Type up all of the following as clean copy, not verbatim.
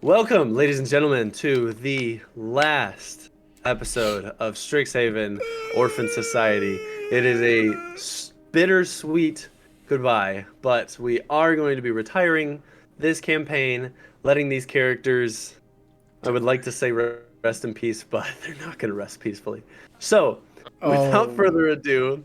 Welcome, ladies and gentlemen, to the last episode of Strixhaven Orphan Society. It is a bittersweet goodbye, but we are going to be retiring this campaign, letting these characters, I would like to say rest in peace, but they're not going to rest peacefully. So, without further ado,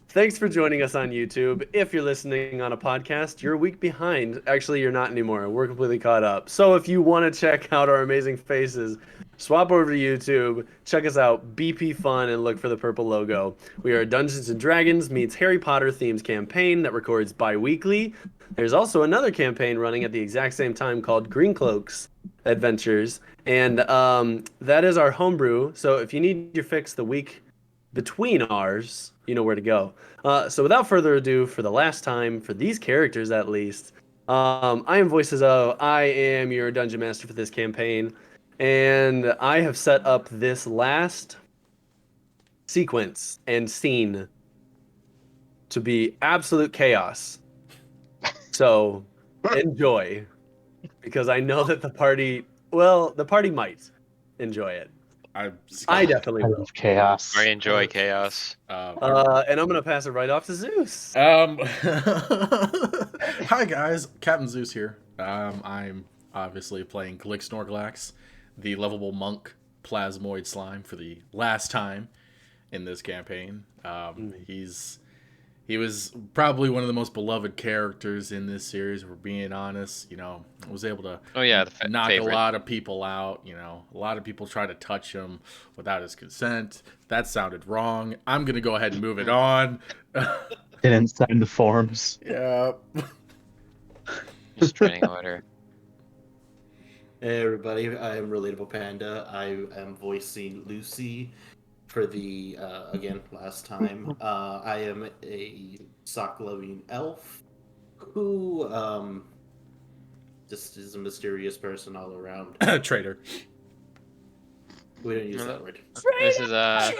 thanks for joining us on YouTube. If you're listening on a podcast, you're a week behind. Actually, you're not anymore. We're completely caught up. So if you want to check out our amazing faces, swap over to YouTube, check us out, BP Fun, and look for the purple logo. We are a Dungeons & Dragons meets Harry Potter themes campaign that records bi-weekly. There's also another campaign running at the exact same time called Green Cloaks Adventures, and that is our homebrew. So if you need your fix the week between ours, you know where to go. So without further ado, for the last time, for these characters at least, I am Voices of, I am your Dungeon Master for this campaign, and I have set up this last sequence and scene to be absolute chaos. So enjoy, because I know that the party might enjoy it. I definitely will. love chaos. I enjoy chaos. And I'm gonna pass it right off to Zeus. Hi guys, Captain Zeus here. I'm obviously playing Glix Snorglax, the lovable monk plasmoid slime, for the last time in this campaign. He was probably one of the most beloved characters in this series, if we're being honest. You know, was able to knock favorite. a lot of people out. You know, a lot of people try to touch him without his consent. That sounded wrong. I'm going to go ahead and move it on. Didn't sign the forms. Yeah. Just training order. Hey everybody, I am Relatable Panda. I am voicing Lucy for the, again, last time. I am a sock-loving elf who, just is a mysterious person all around. Traitor. We don't use that word. This is awesome.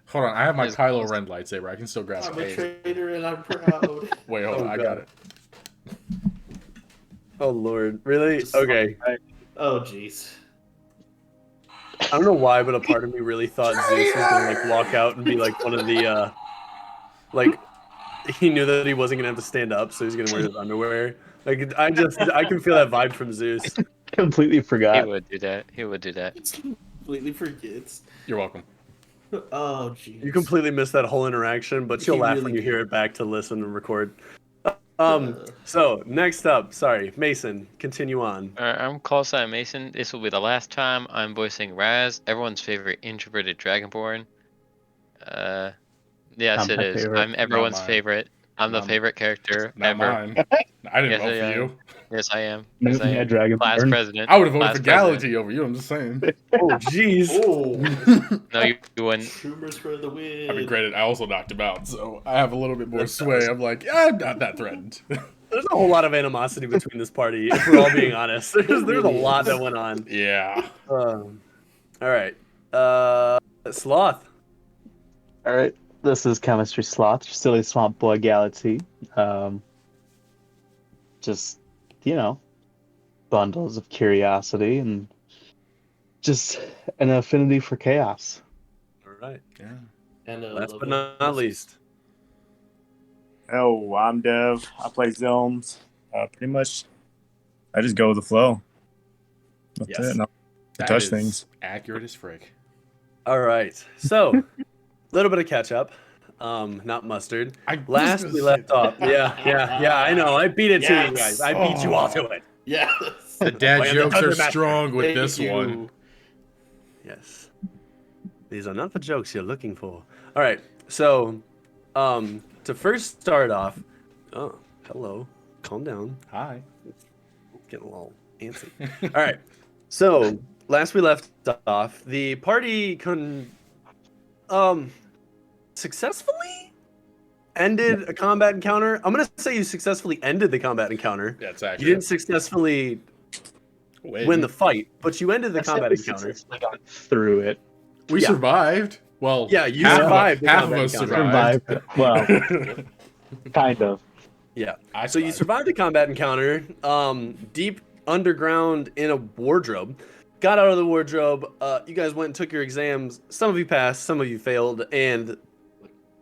Hold on, I have my It's Kylo awesome. Ren lightsaber. I can still grab I'm it. a traitor and I'm proud. Wait, hold on, I got it. Oh Lord, really? Okay. Oh jeez. I don't know why, but a part of me really thought Zeus was gonna like walk out and be like one of the like he knew that he wasn't gonna have to stand up, so he's gonna wear his underwear. Like I can feel that vibe from Zeus. Completely He forgot. would do that. He would do that. Completely forgets. You're welcome. Oh jeez. You completely missed that whole interaction, but you'll He laugh really when you did. hear it back to listen and record. So next up, sorry, Mason, continue on. I'm Callsign Mason. This will be the last time I'm voicing Raz, everyone's favorite introverted dragonborn. Yes, Not it my is. favorite. I'm everyone's mine. favorite. I'm the Not- favorite character Not ever. mine. I didn't Yes, vote I for am. you. Yes, I am. Yes, I Yeah, am. Dragonborn. Class president. I would have voted Class for president. Galaxy over you, I'm just saying. Oh jeez. Oh. No, you wouldn't. Troopers for the win. I mean, granted, I also knocked him out, so I have a little bit more sway. I'm like, yeah, I'm not that threatened. There's a whole lot of animosity between this party, if we're all being honest. There's a lot that went on. Yeah. All right. Sloth. All right, this is Chemistry Sloth, Silly Swamp Boy Galaxy. Just, bundles of curiosity and just an affinity for chaos. All right. Yeah. And Last but not least. Oh, I'm Dev. I play Zelms. Pretty much, I just go with the flow. That's Yes. it. No, That touch is things. accurate as frick. All right. So, a little bit of catch up. Not mustard. Last we left off. Yeah. I know. I beat it to you Yes. guys. I beat you all to it. Yes. The dad I am the jokes are Thunder Master. strong with Thank this you. one. Yes. These are not the jokes you're looking for. All right. So, to first start off. Oh, hello. Calm down. Hi. Getting a little antsy. All right. So last we left off, the party successfully ended a combat encounter. I'm gonna say you successfully ended the combat encounter. That's You accurate. didn't successfully win the fight, but you ended the I said combat we encounter. successfully got through it. We Yeah. survived. Well, Yeah, you half survived the Half of combat us encounter. survived. Well, kind of. Yeah. I So you survived. survived a combat encounter, deep underground in a wardrobe. Got out of the wardrobe. You guys went and took your exams. Some of you passed, some of you failed, and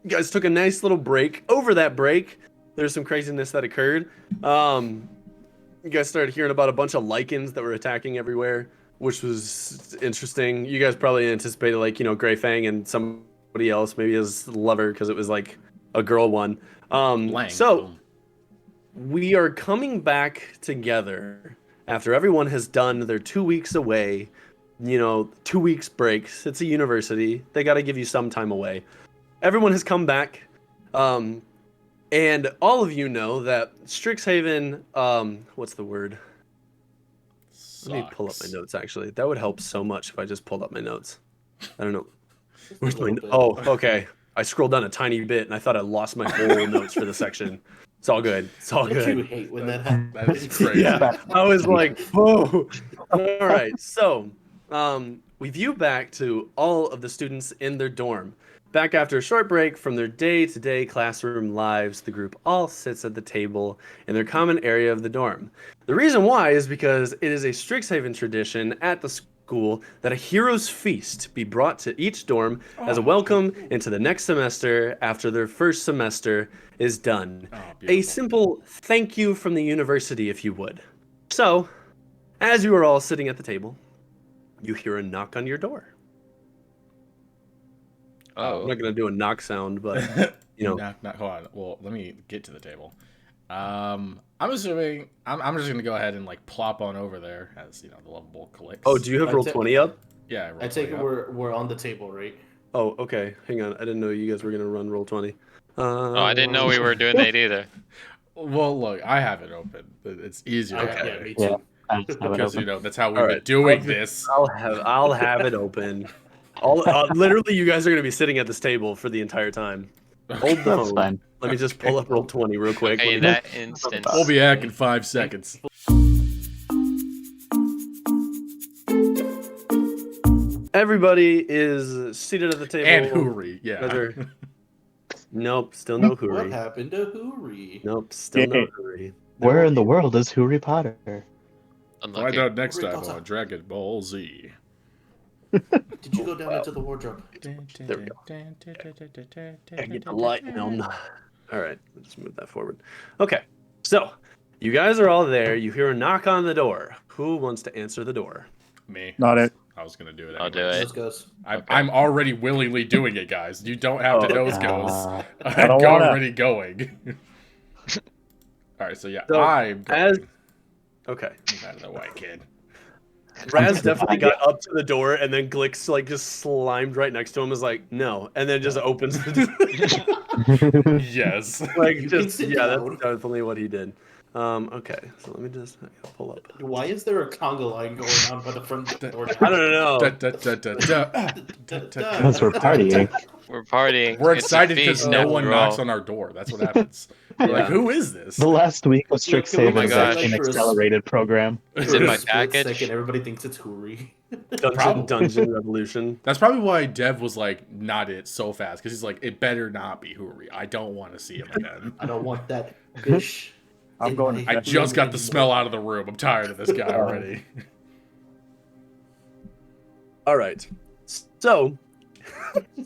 you guys took a nice little break. Over that break, there's some craziness that occurred. You guys started hearing about a bunch of lichens that were attacking everywhere, which was interesting. You guys probably anticipated, like, Grey Fang and somebody else, maybe his lover, because it was like a girl one. Blank. So Boom. we are coming back together after everyone has done their 2 weeks away. 2 weeks breaks. It's a university. They got to give you some time away. Everyone has come back. And all of you know that Strixhaven, what's the word? Let me pull up my Sucks. notes, actually. That would help so much if I just pulled up my notes. I don't know. Where's my... little bit. Oh, okay. I scrolled down a tiny bit, and I thought I lost my whole notes for the section. It's all good. It's all Don't you good. hate when that That is happens? crazy. Yeah, I was like, whoa. All right, so we view back to all of the students in their dorm. Back after a short break from their day-to-day classroom lives, the group all sits at the table in their common area of the dorm. The reason why is because it is a Strixhaven tradition at the school that a hero's feast be brought to each dorm as a welcome into the next semester after their first semester is done. Oh, A beautiful. simple thank you from the university, if you would. So, as you are all sitting at the table, you hear a knock on your door. I'm Oh, not gonna do a knock sound, but Knock. Hold on. Well, let me get to the table. I'm assuming I'm just gonna go ahead and like plop on over there as the lovable clicks. oh, do you have I roll ta- 20 up? Yeah. roll I take it 20 up. we're on the table, right? Oh, okay. Hang on. I didn't know you guys were gonna run roll 20. oh, I didn't know we were doing that either. Well, look, I have it open. It's easier Okay, that yeah, way. me Yeah. too. I just have it Because open. that's how we've All been right. doing this. I'll have it open. Literally, you guys are gonna be sitting at this table for the entire time. Hold the That's phone. fine. Let me just pull up roll 20 real quick. Okay, Let in me- that instance, We'll be back in 5 seconds. Everybody is seated at the table. And Hoorie, You guys yeah. are- Nope, still no What Hoorie. happened to Hoorie? Nope, still no Yeah. Hoorie. Where in the world is Harry Potter? Find unlucky. out next Hoorie time Potter. on Dragon Ball Z. Did you go down into the wardrobe? There we go. I get the light down. All right, let's move that forward. Okay, so you guys are all there. You hear a knock on the door. Who wants to answer the door? Me. Not it. I was gonna do it. I'll do anyways. it. Let's goes. I'm already willingly doing it, guys. You don't have to Oh. nose goes. I don't I'm wanna. already going. All right, so yeah, So, I'm going. as- Okay. Move out of the way, kid. Raz definitely got up to the door, and then Glix like just slimed right next to him. Was like, no, and then just opens the door. Yes. Like, You can just sit yeah, down. that's definitely what he did. Okay, so let me just pull up. Why is there a conga line going on by the front door? I don't know. Da, da, da, da, da. Da, da, da, Because we're partying. We're partying. We're It's a excited because feast, no after one all. knocks on our door. That's what happens. We're like, Yeah. who is this? The last week of Can we Strixhaven my is gosh. actually an for a s- accelerated program. Is For it a my split package? second, everybody thinks it's Hoorie. Probably. Dungeon Revolution. That's probably why Dev was like, not it so fast. Because he's like, it better not be Hoorie. I don't want to see him again. I don't want that fish. I'm in going my I just got the room smell anymore. out of the room. I'm tired of this guy already. All right. So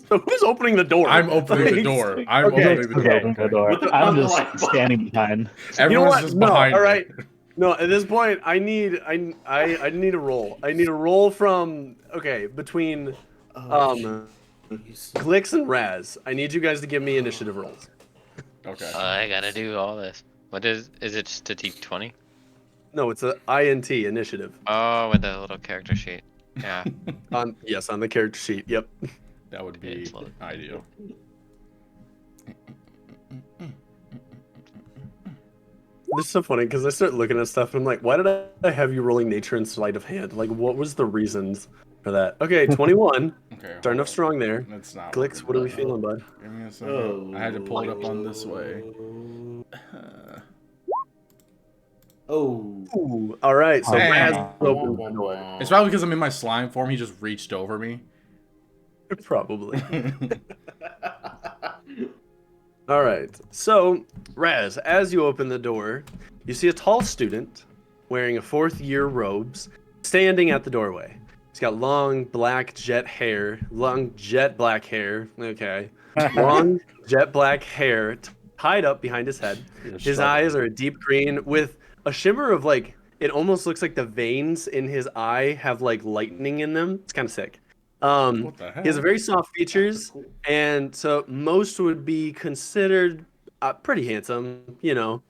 who's opening the door? I'm opening the Like, door. I'm okay, opening the Okay, door. open the door. With the I'm conga line. just standing behind. You know Everyone's what? just No, behind all me. right. No, at this point, I need a roll. I need a roll from between Oh, jeez. Glix and Raz. I need you guys to give me initiative rolls. Okay. I gotta do all this. What is it just a T20? No, it's a INT initiative. Oh, with the little character sheet. Yeah. On the character sheet. Yep. That would be It's low. ideal. This is so funny because I start looking at stuff and I'm like, why did I have you rolling nature and sleight of hand? Like, what was the reasons for that? Okay, 21. Okay. Starting off hold strong there. on. That's not. Glix, what are we feeling, bud? Give me a second. I had to pull it up on this way. Oh. Ooh, all right. So Hey. Raz opens the door. It's probably because I'm in my slime form. He just reached over me. Probably. All right. So, Raz, as you open the door, you see a tall student wearing a 4th-year robes standing at the doorway. He's got long black jet black hair. Okay. Long jet black hair tied up behind his head. His eyes are a deep green with a shimmer of like, it almost looks like the veins in his eye have like lightning in them. It's kind of sick. What the hell? He has very soft features, and so most would be considered pretty handsome. You know,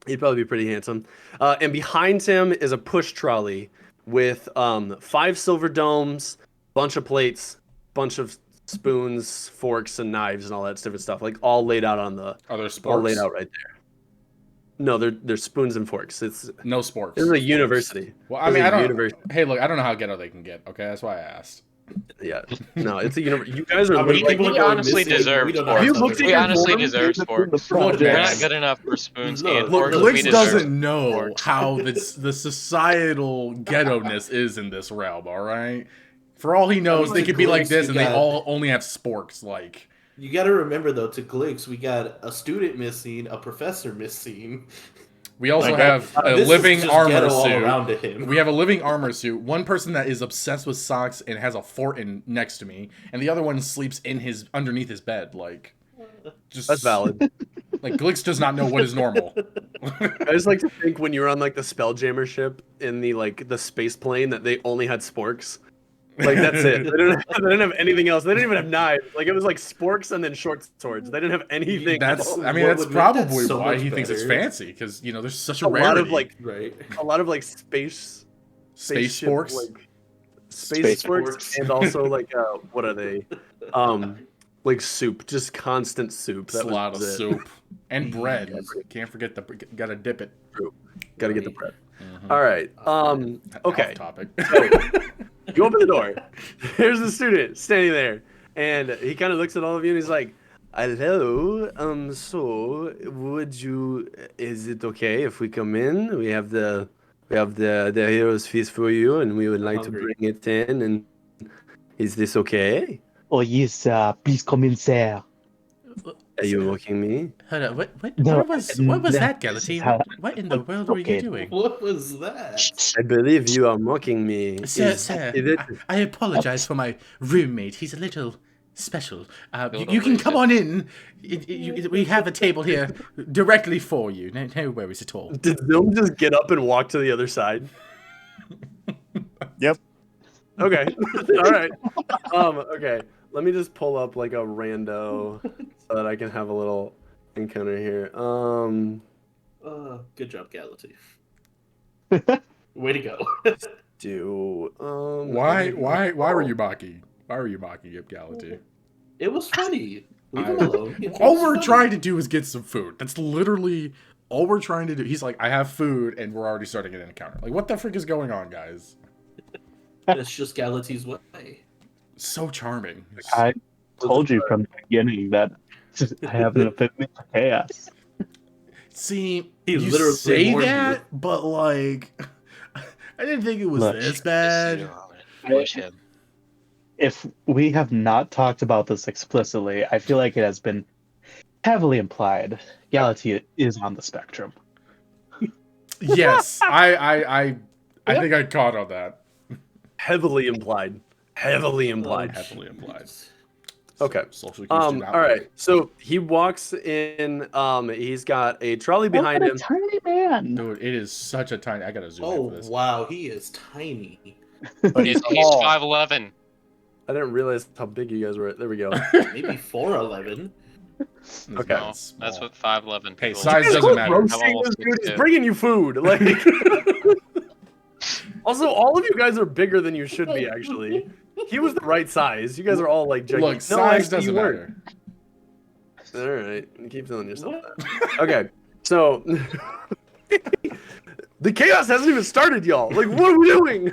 he'd probably be pretty handsome. And behind him is a push trolley with 5 silver domes, bunch of plates, bunch of spoons, forks, and knives, and all that different stuff, like all laid out on the. Are there All sporks? laid out right there. No, they're spoons and forks. It's No sporks. This is a university. Well, I This mean, is a I don't. university. Hey, look, I don't know how ghetto they can get. Okay, that's why I asked. Yeah, no, it's a university. You guys are How many literally. people We are going honestly missing? deserve We don't sports. know You how looked to at We your honestly form? deserve sports. Look, We're man. not good enough for spoons Look, and Look, forks. Glix We deserve doesn't know sports. how the societal ghetto-ness is in this realm, all right? For all he knows, they to could be like Glix, this you and they got- all only have sporks, like... You got to remember though, to Glix, we got a student missing, a professor missing. We also Like, have a this is living just armor ghetto all suit. around to him. We have a living armor suit. One person that is obsessed with socks and has a fort next to me, and the other one sleeps underneath his bed. Like, just That's valid. Like Glix does not know what is normal. I just like to think when you were on like the Spelljammer ship in the space plane that they only had sporks. Like that's it. They didn't have anything else. They didn't even have knives. Like it was like sporks and then short swords. They didn't have anything. That's else. I mean What that's would make that probably so why much he thinks it's better? fancy because there's such a a lot rarity. of like Right. a lot of like space spaceship, sporks? like space sporks, sporks. and also like what are they? Like soup, just constant soup. It's a lot of was it. soup and bread. Yes. Can't forget gotta dip it. Gotta get the bread. Mhm. All right. Okay. Off topic. You open the door. There's the student standing there, and he kind of looks at all of you, and he's like, "Hello. So is it okay if we come in? We have the hero's feast for you, and we would like to Hungry. bring it in. And is this okay? Oh yes, please come in, sir. Are you mocking me? Hold on, what No, was no, that, this is Galatea? how- What in the world were you Okay. doing? What was that? I believe you are mocking me. Sir, Is sir, I apologize for my roommate. He's a little special. Little You can come racist. on in. We have a table here directly for you. No worries at all. Did Zoom just get up and walk to the other side? Yep. Okay. All right. Okay. Let me just pull up like a rando so that I can have a little encounter here. Good job, Galatea. Way to go. Why were you mocking? Why were you mocking him, Galatea? It was funny. Leave him alone. It All was we're funny. trying to do is get some food. That's literally all we're trying to do. He's like, I have food, and we're already starting an encounter. Like, what the frick is going on, guys? It's just Galatea's way. So charming. I told you from the beginning that I have an affinity for chaos. See, He you literally say warned you. that, but like, I didn't think it was Look. this bad. Push him. If we have not talked about this explicitly, I feel like it has been heavily implied. Galatea is on the spectrum. Yes, I think I caught on that. Heavily implied. Heavily implied. Heavily implied. Okay. Social cues do not All work. right. So he walks in. He's got a trolley behind Look at him. a tiny man. Dude, it is such a tiny. I gotta zoom in Oh for this. wow, he is tiny. He's small. 5'11". I didn't realize how big you guys were. There we go. Maybe 4'11". It's Okay. not No, small. that's what 5'11". Hey, people- size doesn't Quit matter. roasting I'm almost this dude. He's 6'2". bringing you food. Like. Also, all of you guys are bigger than you should be. Actually, he was the right size. You guys are all like gigantic. Look, No, size actually, doesn't you weren't. matter. All right, keep telling yourself that. Okay, so the chaos hasn't even started, y'all. Like, what are we doing?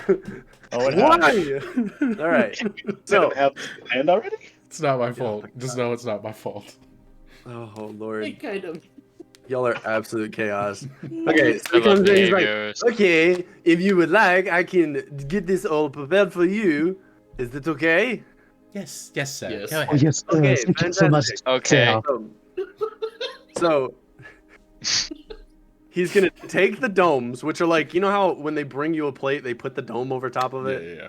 Oh, it Why? All right. So, have land already? It's not my fault. Just know it's not my fault. oh He lord, kind of. y'all are absolute chaos. Okay, so I he comes love in. He's like, behaviors. okay, if you would like, I can get this all prepared for you. Is that okay? Yes, sir. Yes. Go Oh, ahead. yes, Okay, thank you so much. fantastic. Okay. sir. So, So he's gonna take the domes, which are like, you know how when they bring you a plate, they put the dome over top of it. Yeah.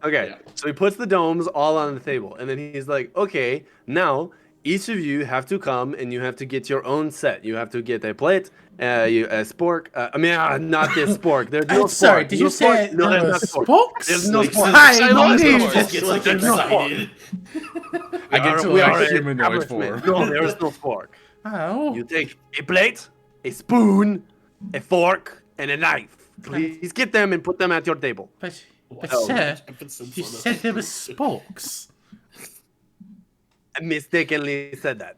Okay, Yeah. so he puts the domes all on the table, and then he's like, okay, now each of you have to come and you have to get your own set. You have to get a plate, a spork. Not this spork. There's no spork. Sorry, did no you say spork. No, there there's were not spork. spokes? There's no Like, spork. I love need sporks. Just gets like There's no excited. I get to We like are a humanoid establishment. form. No, there's no spork. Oh. You take a plate, a spoon, a fork, and a knife. Please get them and put them at your table. But Oh, sir, Emphasis you on the- said there were spokes. I mistakenly said that.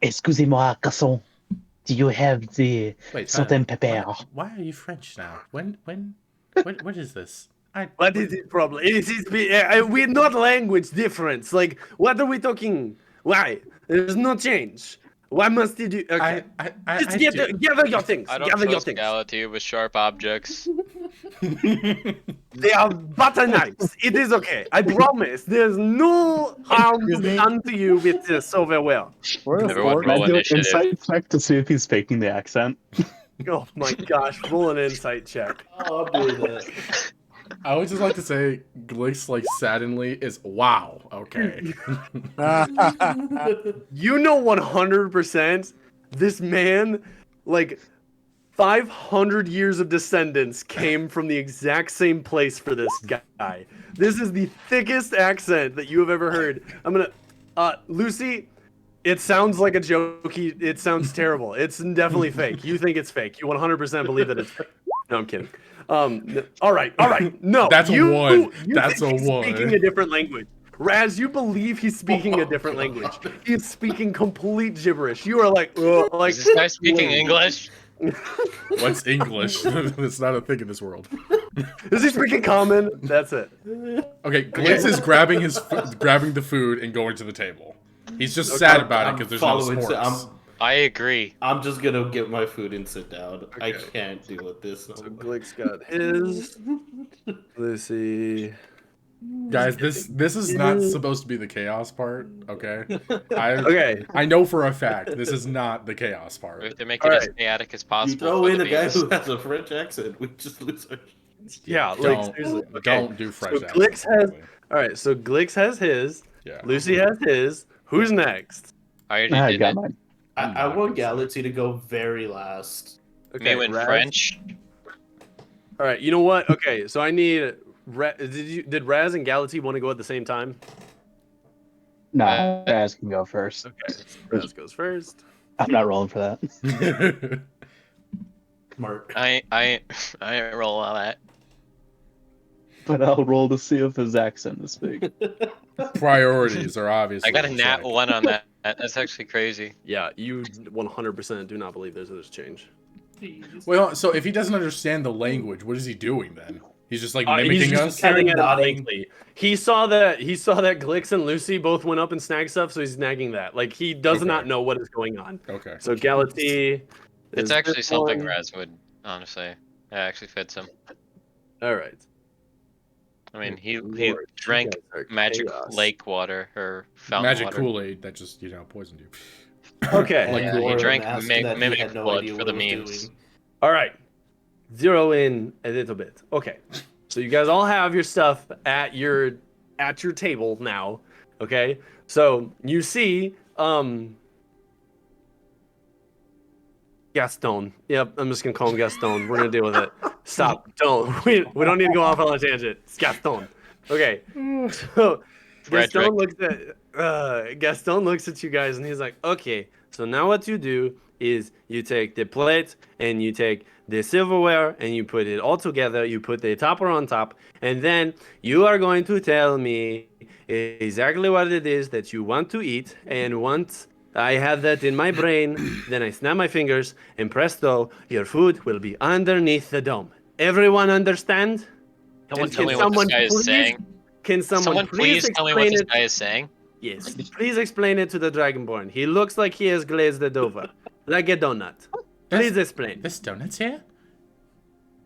Excusez-moi, garçon. Do you have the Wait, salt and pepper? why are you French now? What is this? What is the problem? We're not language difference. Like, what are we talking? Why? There's no change. Why must you do? Okay. Just gather your things. I don't Gather your trust things. Galatea with sharp objects. They are butter knives. It is okay. I promise. There's no harm done to you with this silverware. Everyone Can I roll do an initiative. insight check to see if he's faking the accent? Oh my gosh! Roll an insight check. Oh, I'm doing that. I would just like to say, Glix, like, saddenly is wow. Okay. You know 100% this man, like 500 years of descendants came from the exact same place for this guy. This is the thickest accent that you have ever heard. I'm gonna, Lucy, it sounds like a joke. It sounds terrible. It's definitely fake. You think it's fake. You 100% believe that it's fake. No, I'm kidding. All right. No, That's a one. You That's think a he's one. Speaking a different language. Raz, you believe he's speaking a different language. He's speaking complete gibberish. You are like, Is this guy speaking English? What's English? It's not a thing in this world. Is he speaking common? That's it. Okay, Glitz is grabbing grabbing the food and going to the table. He's just sad about it because there's no following- sports. I agree. I'm just gonna get my food and sit down. I Okay. can't deal with this. No So more. Glick's got his. Lucy. Guys, this is not supposed to be the chaos part. Okay, Okay. I know for a fact this is not the chaos We part. have to make it as Alright. chaotic as You possible. throw for in the a guy beans. who has a French accent, we just lose our. Yeah, like Don't seriously. Okay. don't do fresh. So Glix accents, has. All right. So Glix has his. yeah. Lucy has his. Who's next? I already I did got it. mine. I want Galaxy to go very last. Me went Raz. French. All right. You know what? Okay. So I need. Did Raz and Galaxy want to go at the same time? No, Uh, Raz can go first. Okay. Raz goes first. I'm not rolling for that. Mark. I ain't roll all that. But I'll roll to see if his accent is big. Priorities are obviously. I got a in nat check. 1 on that. That's actually crazy. Yeah, you 100% do not believe there's a change. Well, so if he doesn't understand the language, what is he doing then? He's just like He's mimicking just us. telling it Nodding. blankly. He saw that Glix and Lucy both went up and snagged stuff, so he's snagging that. Like he does Okay. not know what is going on. Okay. So Galaxy. It's is actually this something one. Raz would, honestly. It actually fits him. All right. I mean, he Lord, you drank guys are magic chaos. lake water or fountain Magic water. Kool-Aid that just poisoned you. Okay. Like, Yeah, he Or drank masked mi- that he mimic had no blood idea for what the it was memes. doing. All right. Zero in a little bit. Okay. So you guys all have your stuff at your table now. Okay. So you see Gaston. Yep, I'm just gonna call him Gaston. We're gonna deal with it. Stop. Don't. We don't need to go off on a tangent. It's Gaston. Okay. So Frederick. Gaston looks at you guys and he's like, okay, so now what you do is you take the plate and you take the silverware and you put it all together, you put the topper on top, and then you are going to tell me exactly what it is that you want to eat, and once I have that in my brain, then I snap my fingers and presto, your food will be underneath the dome. Everyone understand? Someone And tell can me what this someone guy is please- saying. Can Someone please tell me what explain this it? guy is saying. Yes, please explain it to the Dragonborn. He looks like he has glazed it over, like a donut. Please explain. This donuts here?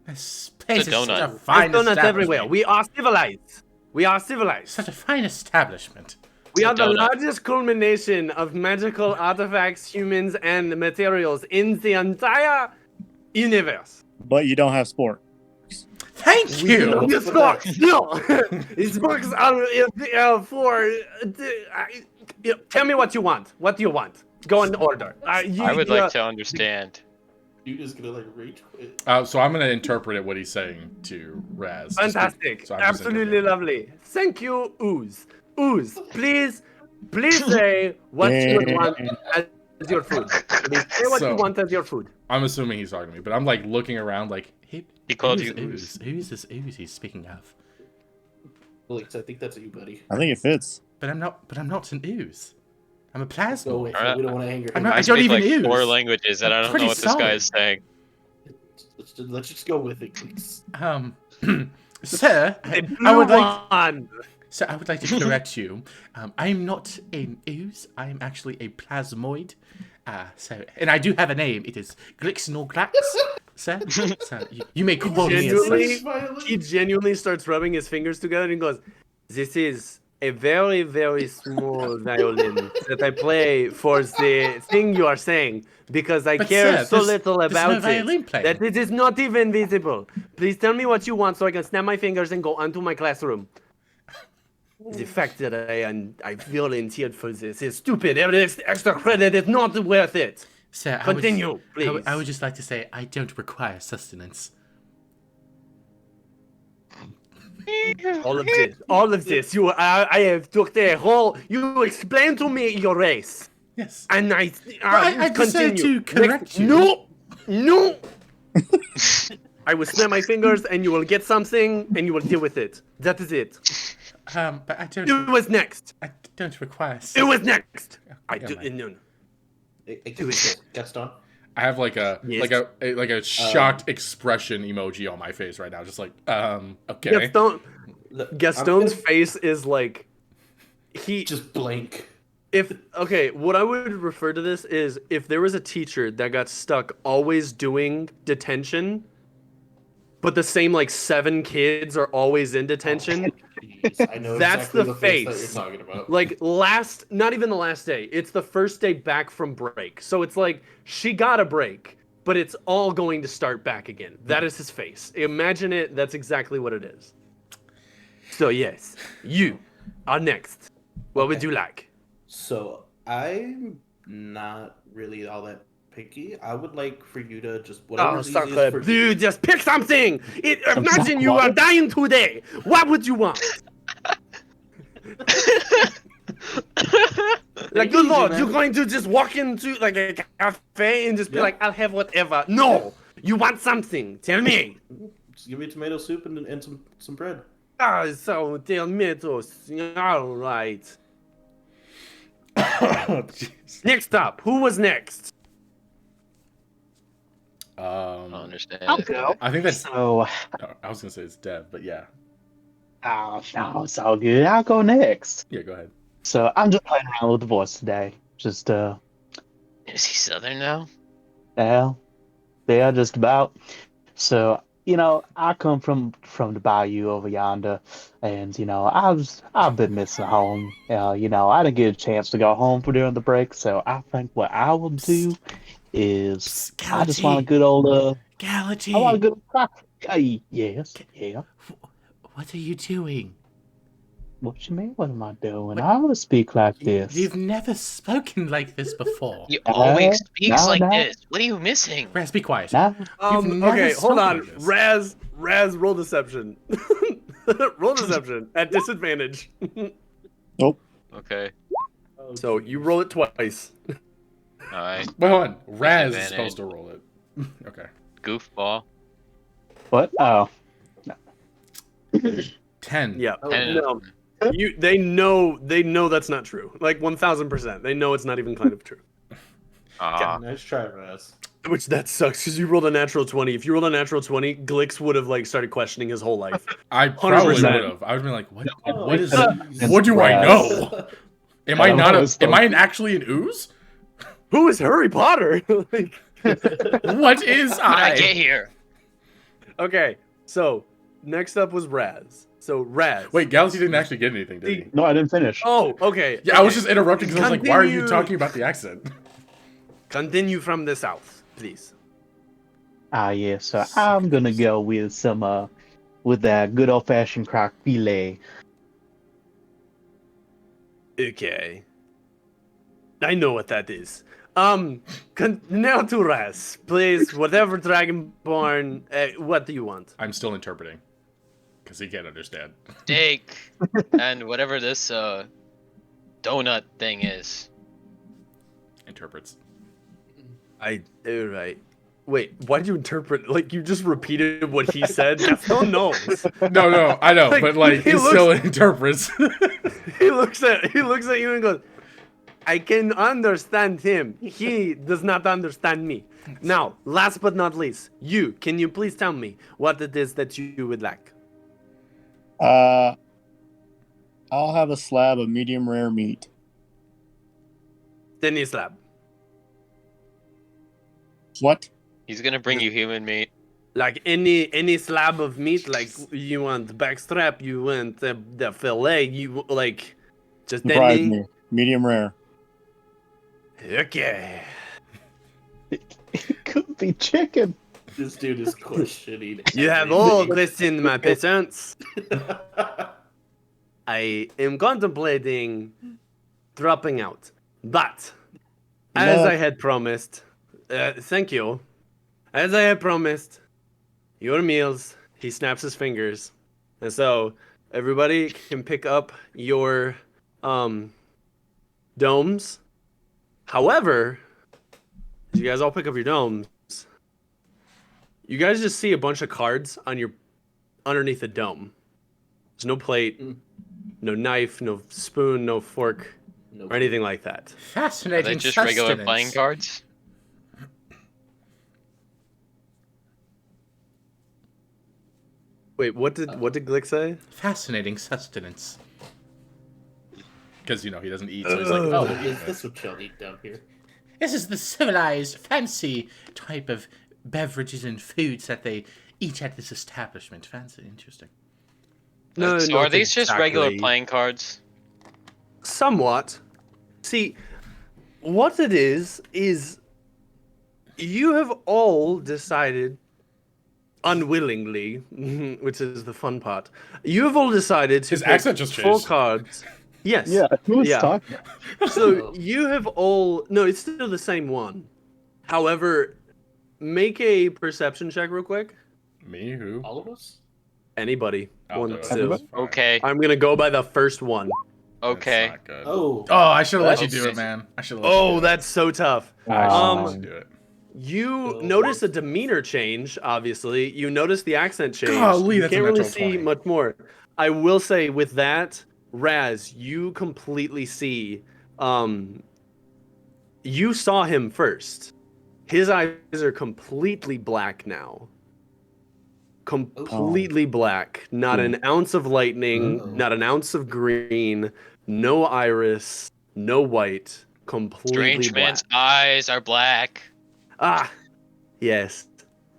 This place is donut. such a There's fine donuts everywhere. establishment. We are civilized. We are civilized. Such a fine establishment. We are the donut. largest culmination of magical artifacts, humans, and materials in the entire universe. But you don't have sport. Thank We do not you. get sparks. No, these sparks are for. Tell me what you want. What do you want? Go in order. I would like to understand. You just gonna like rage quit. So I'm gonna interpret what he's saying to Raz. Fantastic. So I'm just Absolutely interpreting. lovely. Thank you, Ooze. Ooze, please say what you would want as your food. Please say what you So- want as your food. I'm assuming he's talking to me, but I'm like looking around, like He called who's you Ooze. Who is this Ooze he's speaking of? Alex, I think that's you, buddy. I think it fits. But I'm not an Ooze. I'm a Go plasma. away. We don't want to anger I'm him. not- I I don't speak even like use. 4 languages, and I don't Pretty know what this guy is solid. saying. Let's just go with it, please. Sir, The I would blue like. one. So I would like to correct you. I'm not an ooze. I am actually a plasmoid. And I do have a name. It is Glixnorglax, sir. So you may call me as Genuinely? such. He genuinely starts rubbing his fingers together and goes, "This is a very, very small violin that I play for the thing you are saying because I But care sir, so there's- little there's no about violin it playing. that it is not even visible. Please tell me what you want so I can snap my fingers and go onto my classroom." The fact that I volunteered for this is stupid. Every extra credit is not worth it. Sir, Continue, please. I would just like to say I don't require sustenance. All of this. I have took the whole. You explain to me your race, Yes. and I I decided continue. to correct you. No. I will snap my fingers, and you will get something, and you will deal with it. That is it. But I It don't. was next. I don't require. It was next. I Yeah, do. man. No. Gaston. I have like a Yes. like a shocked expression emoji on my face right now, just like okay. Gaston's face is like he Just blank. what I would refer to this is if there was a teacher that got stuck always doing detention, but the same like 7 kids are always in detention. Jeez, I know That's exactly the face that face. you're talking about. Like not even the last day. It's the first day back from break. So it's like she got a break, but it's all going to start back again. That is his face. Imagine it. That's exactly what it is. So yes, you are next. What would you like? So I'm not really all that picky. I would like for you to just whatever Oh, easiest for sacre bleu, just pick something! Imagine you are dying today! What would you want? Like, good lord, you're going to just walk into like a cafe and just be like, I'll have whatever. No! You want something. Tell me. Just give me tomato soup and some bread. Ah, so tomatoes. Alright. Next up, who was next? I don't understand. I'll go. I think that's. So, I was gonna say it's Dev, but yeah. no, it's all good. I'll go next. Yeah, go ahead. So I'm just playing around with the voice today. Just Is he Southern now? yeah, just about. So, I come from the bayou over yonder, and I've been missing home. I didn't get a chance to go home for during the break, so I think what I will do is I just want a good old Galaxy. I want a good yes, yeah. What are you doing? What you mean? What am I doing? I don't speak like this. You've never spoken like this before. He always speaks no, like no. this. What are you missing? Raz, be quiet. Nah, You've never Okay, hold on. spoken this. Raz, roll deception. Roll deception at disadvantage. Okay. So you roll it twice. Alright. Wait, hold on. Raz is Disadvantage. supposed to roll it. Okay. Goofball. what? Oh, 10. Yeah. Ten. No. They know that's not true. Like 1000%. They know it's not even kind of true. Aw. Nice try, Raz. Which that sucks because you rolled a natural 20. If you rolled a natural 20, Glix would have like started questioning his whole life. I probably 100%. would have. I would have been like, what? Oh, What is? it's What do I Raz. know? Am I I don't not? know, it's Am I actually an ooze? Who is Harry Potter? Like, What is How did I get I? here? okay, so next up was Raz. So Raz. Wait, Galaxy didn't actually get anything, did he? No, I didn't finish. Oh, okay. Yeah, I was okay. just interrupting because I was like, why are you Continue. talking about the accent? Continue from the south, please. Yeah, so I'm gonna go with some with that good old fashioned croque filet. Okay. I know what that is. Now to Raz, please. Whatever Dragonborn. What do you want? I'm still interpreting because he can't understand. Steak and whatever this donut thing is. Interprets. Alright. Wait, why did you interpret? Like, you just repeated what he said? Gaston knows. No, I know, Like, but like he he looks- still interprets. He looks at you and goes, I can understand him. He does not understand me. Now, last but not least, can you please tell me what it is that you would like? I'll have a slab of medium rare meat. Denny slab. What? He's gonna bring you human meat. Like any slab of meat, like you want the backstrap, you want the fillet, you like just Surprise Denny. me. Medium rare. Okay. It could be chicken. This dude is questioning. You have everything. all questioned my patience. I am contemplating dropping out. But, as No. I had promised, thank you. As I had promised, your meals, he snaps his fingers. And so, everybody can pick up your domes. However, as you guys all pick up your domes, you guys just see a bunch of cards on underneath the dome. There's no plate, no knife, no spoon, no fork, Nope. or anything like that. Are Fascinating. they just regular sustenance. playing cards? Wait, what did Glick say? Fascinating sustenance. Because he doesn't eat, so he's like, Oh, oh, is this what y'all eat down here? this is the civilized, fancy type of beverages and foods that they eat at this establishment. Fancy, interesting. No, So not are these just regular exactly. playing cards? Somewhat. See, what it is you have all decided unwillingly, which is the fun part. You have all decided to His pick accent just 4 changed. cards. Yes. Yeah, who was Yeah. talking? So you have all no, it's still the same one. However, make a perception check real quick. Me? Who? All of us? Anybody I'll do wants it. to. That's fine. Okay. I'm gonna go by the first one. That's Okay. not good. Oh. Oh, I should have let you That's- do it, man. I should have let you Oh, do it. that's so tough. I should have let Um, you do it. You Oh. notice a demeanor change, obviously. You notice the accent change. Golly, You that's a can't really natural see 20. much more. I will say with that, Raz, you completely see you saw him first. His eyes are completely black now. Completely black. Not an ounce of lightning, Uh-oh. not an ounce of green, no iris, no white. Completely Strange black. man's eyes are black. Ah, yes.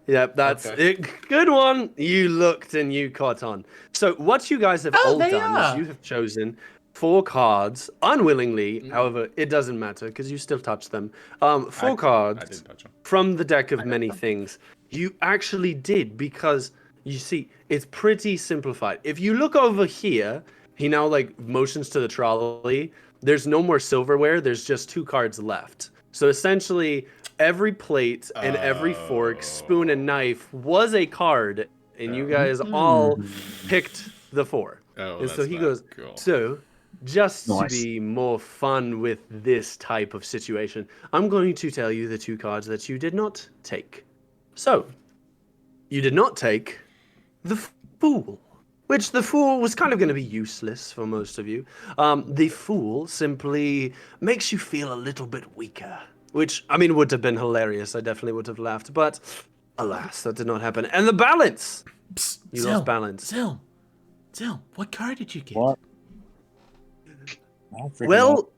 Yep, that's Okay. it. Good one. You looked and you caught on. So what you guys have Oh, all they done is are. you have chosen 4 cards unwillingly. Mm. However, it doesn't matter because you still touched them. 4 I cards didn't touch him. from the deck of many things. You actually did because you see it's pretty simplified. If you look over here, he now like motions to the trolley. There's no more silverware. There's just 2 cards left. So essentially, every plate and every fork, spoon, and knife was a card, and you guys all picked the 4. Oh, and so that's he not goes, cool. so just Nice. to be more fun with this type of situation, I'm going to tell you the 2 cards that you did not take. So, you did not take the Fool, which the Fool was kind of going to be useless for most of you. The Fool simply makes you feel a little bit weaker, which, I mean, would have been hilarious. I definitely would have laughed, but alas, that did not happen. And the Balance! Psst, You Zil, lost balance. Zil, what card did you get? What? I don't freaking know. Well,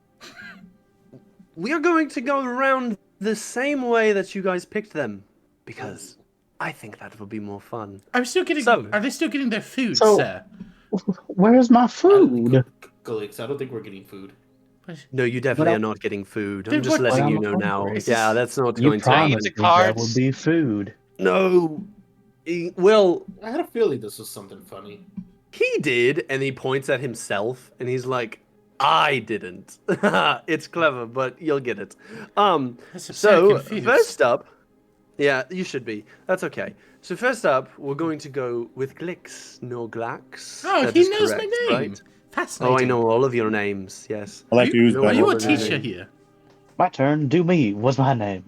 we are going to go around the same way that you guys picked them, because I think that will be more fun. I'm still getting. So- Are they still getting their food, So- sir? Where's my food? Galix, I don't think we're getting food. No, you definitely are not getting food. I'm Dude, just what- letting But you I'm know now. hungry. Yeah, that's not You going to promised the happen. me there cards. would be food. No. Well, I had a feeling this was something funny. he did, and he points at himself, and he's like, "I didn't." It's clever, but you'll get it. I'm so So confused. first up, yeah, you should be. That's okay. So first up, we're going to go with Glix, no Glax. Oh, That he is knows my correct, name. right? Fascinating. Oh, I know all of your names. Yes. I like to use No, Are that. you all a of your teacher names. here? My turn. Do me. What's my name?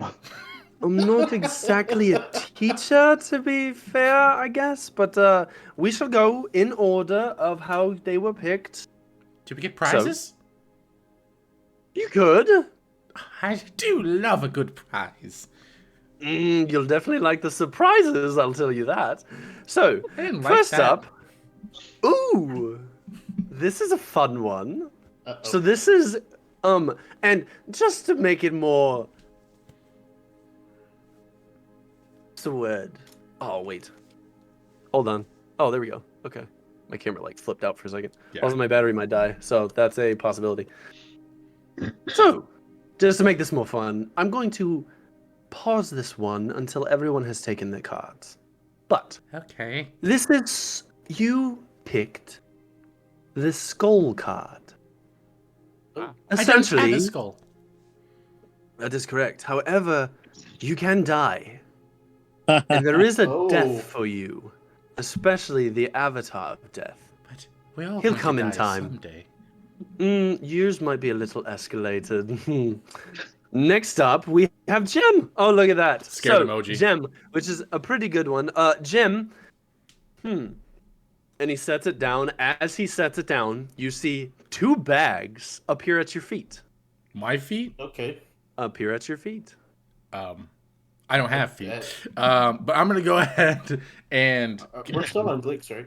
I'm not exactly a teacher, to be fair, I guess, but we shall go in order of how they were picked. Do we get prizes? You could. I do love a good prize. You'll definitely like the surprises, I'll tell you that. So, I didn't like first that. up, ooh, this is a fun one. Uh-oh. So this is, and just to make it more, what's the word? Oh, wait. Hold on. Oh, there we go. Okay. My camera like flipped out for a second. Yeah. Also, my battery might die, so that's a possibility. So, just to make this more fun, I'm going to pause this one until everyone has taken their cards. But Okay. this is, you picked the skull card. I don't have Essentially, a skull. that is correct. However, you can die, and there is a Oh. death for you, especially the avatar of death. But we all He'll going to come in die time. someday. Yours might be a little escalated. Next up, we have Gem. Oh, look at that. Scared so, emoji. Gem, which is a pretty good one. Gem. And he sets it down. As he sets it down, you see 2 bags appear at your feet. My feet? Okay. Appear at your feet. I don't have feet. Okay. But I'm gonna go ahead and We're still on Glix, right?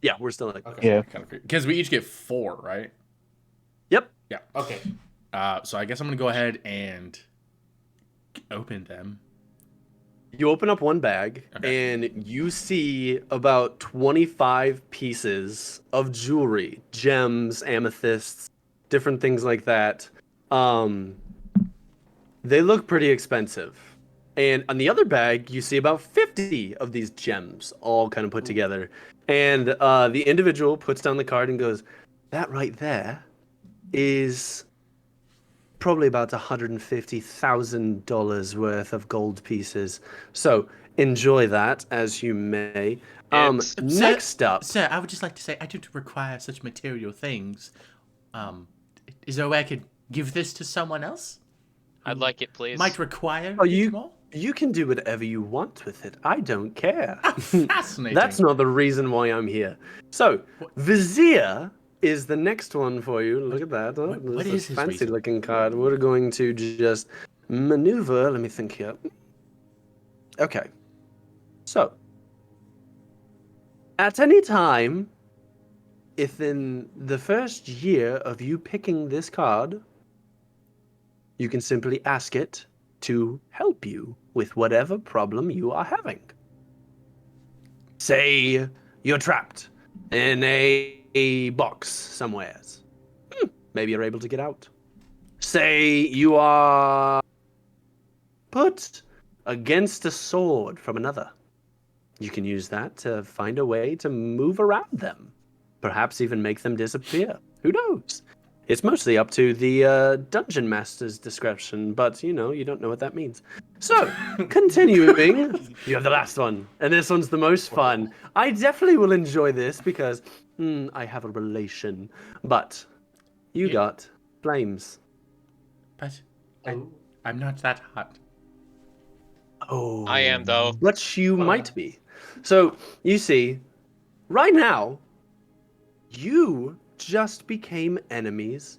Yeah, we're still like. Okay. Yeah. because we each get 4, right? Yep. Yeah. Okay. So I guess I'm gonna go ahead and open them. You open up one bag, Okay. and you see about 25 pieces of jewelry, gems, amethysts, different things like that. They look pretty expensive. And on the other bag, you see about 50 of these gems all kind of put together. And the individual puts down the card and goes, "That right there is probably about $150,000 worth of gold pieces. So enjoy that as you may." It's- Next up, Sir, I would just like to say I don't require such material things. Is there a way I could give this to someone else? I'd like it, please. Might require Oh, it more? you can do whatever you want with it. I don't care. Fascinating. That's not the reason why I'm here. So, Vizier is the next one for you. Look at that. Oh, what this is his fancy reason? looking card. We're going to just maneuver. Let me think here. Okay. So, at any time, if in the first year of you picking this card, you can simply ask it to help you with whatever problem you are having. Say you're trapped in a box somewhere. Maybe you're able to get out. Say you are put against a sword from another. You can use that to find a way to move around them. Perhaps even make them disappear. Who knows? It's mostly up to the dungeon master's discretion, but you don't know what that means. So, continuing, you have the last one, and this one's the most fun. I definitely will enjoy this because I have a relation, but you got flames. But Oh. I'm not that hot. Oh, I am, though. but you might be. So you see, right now, you just became enemies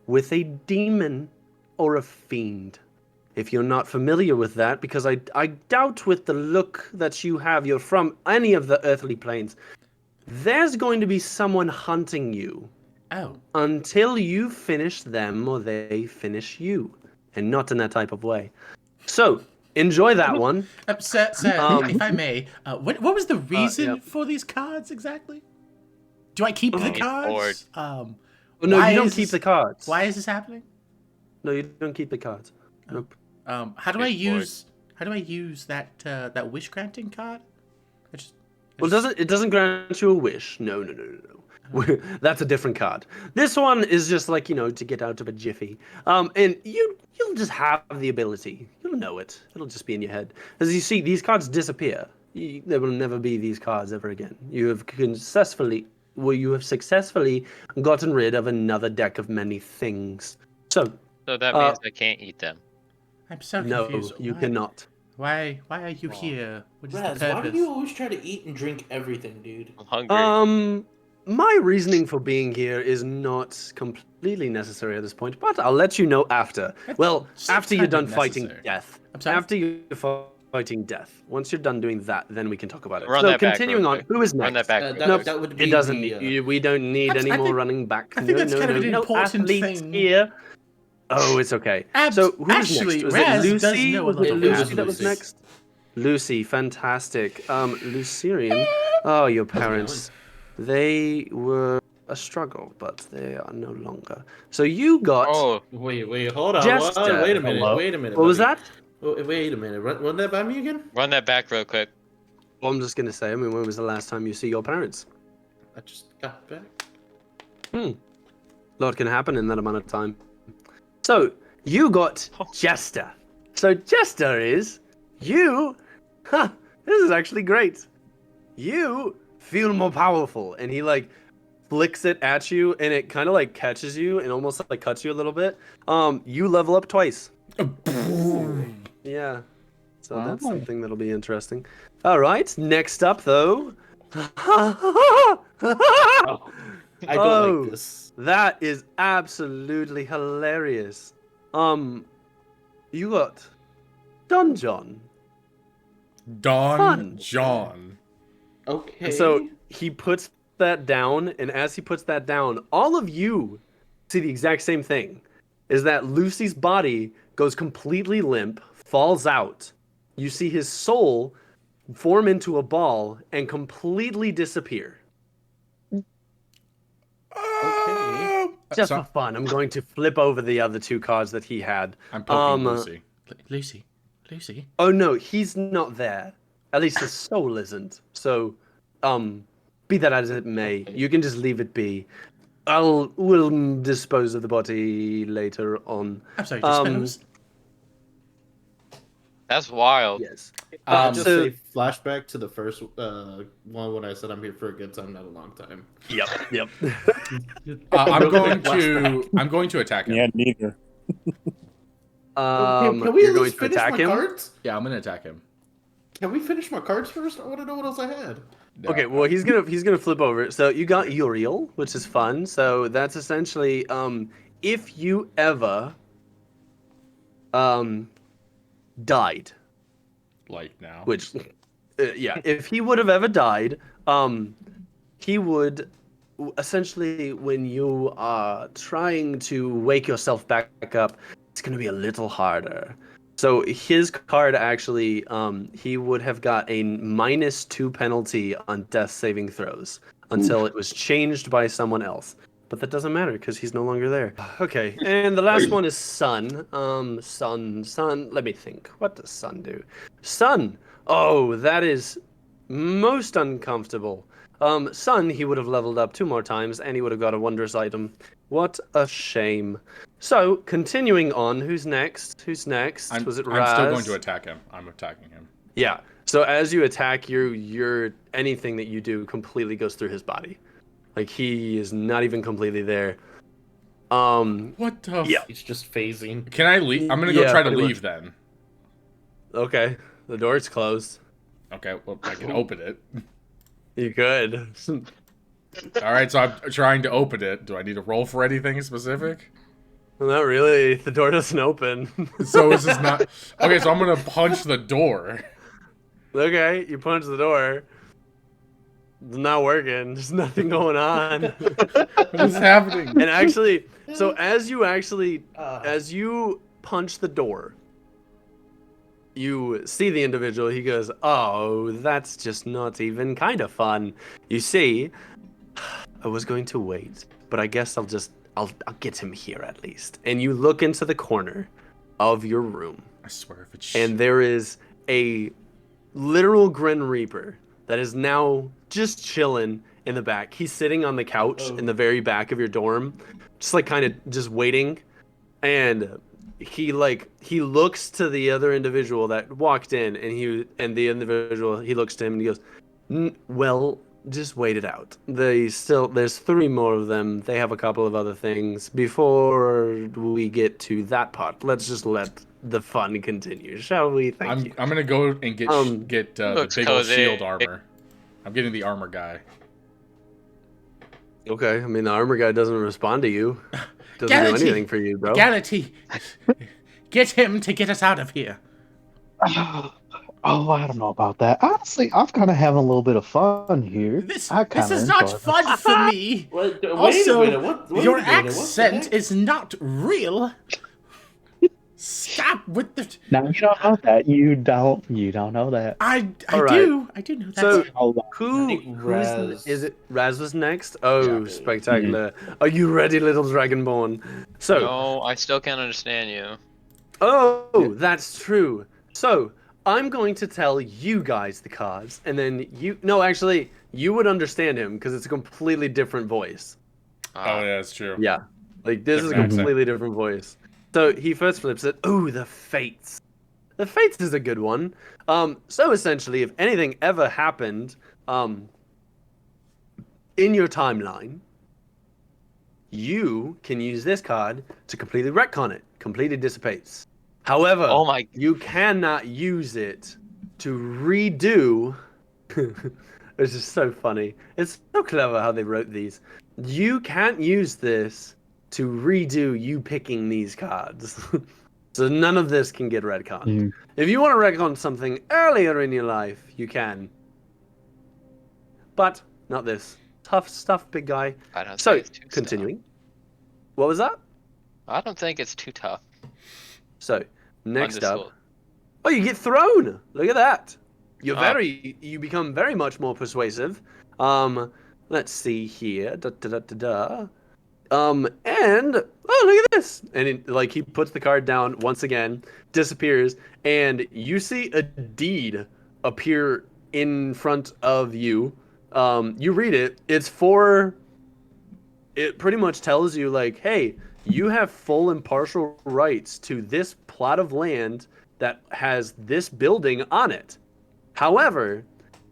with a demon or a fiend. If you're not familiar with that, because I doubt with the look that you have, you're from any of the earthly planes, there's going to be someone hunting you Oh. until you finish them or they finish you, and not in that type of way. So, enjoy that one. Sir, if I may, what was the reason yeah. for these cards exactly? Do I keep the He's bored. cards? Oh, no, Why you don't is keep this- the cards. Why is this happening? No, you don't keep the cards. Nope. How do I He's bored. use that wish granting card? I just, Well, it doesn't grant you a wish. No. That's a different card. This one is just like, to get out of a jiffy. And you'll just have the ability. You'll know it. It'll just be in your head. As you see, these cards disappear. There will never be these cards ever again. You have successfully gotten rid of another deck of many things. So that means I can't eat them. I'm so no, confused. you cannot. Why are you here? What is Raz, the why purpose? do you always try to eat and drink everything, dude? I'm hungry. My reasoning for being here is not completely necessary at this point, but I'll let you know after. Well, Seems after you're kind of done fighting necessary. death. I'm sorry? After you're fighting death. Once you're done doing that, then we can talk about it. Run So that back continuing real on, quick. who is next? Run that back. real Nope, quick. That would be it doesn't. the, We don't need That's- any I more think- running back. I think that's kind of an no important athletes thing. here. Oh, it's okay. So who's actually, next? Was Raz it does Lucy? know a Was lot it of Lucy that was athletes. next? Lucy, fantastic. Lucerian. Oh, your parents. They were a struggle, but they are no longer. So you got. Oh, Wait, hold on. Jester. Wait a minute. Hello? Wait a minute. What was buddy. that? Wait a minute. Run that by me again? run that back real quick. Well, I'm just gonna say. When was the last time you see your parents? I just got back. A lot can happen in that amount of time. So you got Jester. So Jester is you. This is actually great. You feel more powerful, and he flicks it at you, and it kind of catches you and almost cuts you a little bit. You level up twice. Yeah. So that's something that'll be interesting. All right. Next up, though. I don't like this. That is absolutely hilarious. You got Don John. Don Fun. John. Okay. So he puts that down, and as he puts that down, all of you see the exact same thing. Is that Lucy's body goes completely limp, falls out. You see his soul form into a ball and completely disappear. Just So- for fun, I'm going to flip over the other two cards that he had. I'm poking Um, Lucy. Lucy. Oh no, he's not there. At least his soul isn't. So, be that as it may, you can just leave it be. We'll dispose of the body later on. I'm sorry, dispose. That's wild. Yes. Just so- say flashback to the first one when I said I'm here for a good time, not a long time. Yep. I'm going to attack him. Yeah, neither. Can we You're at going least to finish attack my him. cards? Yeah, I'm gonna attack him. Can we finish my cards first? I want to know what else I had. Okay, well he's gonna flip over. So you got Uriel, which is fun. So that's essentially if you ever died, Like now. which yeah, if he would have ever died, he would essentially, when you are trying to wake yourself back up, it's gonna be a little harder. So his card actually, he would have got a -2 penalty on death saving throws until it was changed by someone else. But that doesn't matter because he's no longer there. Okay, and the last one is Sun. Sun. Let me think. What does Sun do? Sun. Oh, that is most uncomfortable. Sun, he would have leveled up 2 more times, and he would have got a wondrous item. What a shame. So, continuing on, who's next? Was it Raz? I'm still going to attack him. I'm attacking him. Yeah. So as you attack, your anything that you do completely goes through his body. Like he is not even completely there. What the? Yeah. He's just phasing. Can I leave? I'm gonna go Yeah, try to pretty leave much. then. Okay. The door's closed. Okay, well I can open it. You could. All right, so I'm trying to open it. Do I need to roll for anything specific? Not really. The door doesn't open. So is this not? Okay, so I'm gonna punch the door. Okay, you punch the door. It's not working. There's nothing going on. What is happening? And actually, so as you punch the door, you see the individual. He goes, "Oh, that's just not even kind of fun." You see, I was going to wait, but I guess I'll get him here at least. And you look into the corner of your room, I swear if it's and there is a literal Grim Reaper that is now just chilling in the back. He's sitting on the couch in the very back of your dorm, just like kind of just waiting. And he looks to the other individual that walked in, and the individual, he looks to him and he goes, well, just wait it out. There's 3 more of them. They have a couple of other things. Before we get to that part, let's just let the fun continue, shall we? Thank you. I'm gonna go and get the Looks big old cozy. shield armor. I'm getting the armor guy. Okay, I mean the armor guy doesn't respond to you. Doesn't do Garrity! anything for you, bro. Garrity, get him to get us out of here. Oh, I don't know about that. Honestly, I'm kind of having a little bit of fun here. This I is kinda not enjoy fun for me. Wait Also, a minute. What your a minute, what the accent heck? is not real. Stop with the. Now you don't know that. You don't know that. I All right. do know that. So Hold on. is it? Raz was next. Oh, Yeah. spectacular! Are you ready, little dragonborn? So, No, I still can't understand you. oh, that's true. So I'm going to tell you guys the cards, and then actually, you would understand him because it's a completely different voice. Oh yeah, that's true. Yeah, like this is a Different accent. completely different voice. So he first flips it. Oh, the Fates. The Fates is a good one. So essentially, if anything ever happened, in your timeline, you can use this card to completely retcon it. Completely dissipates. However, Oh my- you cannot use it to redo. It's just so funny. It's so clever how they wrote these. You can't use this to redo you picking these cards. So none of this can get retconned. Mm. If you want to retcon something earlier in your life, you can. But not this. Tough stuff, big guy. I don't So, think it's too continuing. What was that? tough. I don't think it's too tough. So, next this up. will- Oh, you get thrown. Look at that. Ah. You become very much more persuasive. Let's see here. Da, da, da, da, da. And oh, look at this. And he puts the card down once again, disappears, and you see a deed appear in front of you. You read it. It pretty much tells you like, hey, you have full and partial rights to this plot of land that has this building on it. However,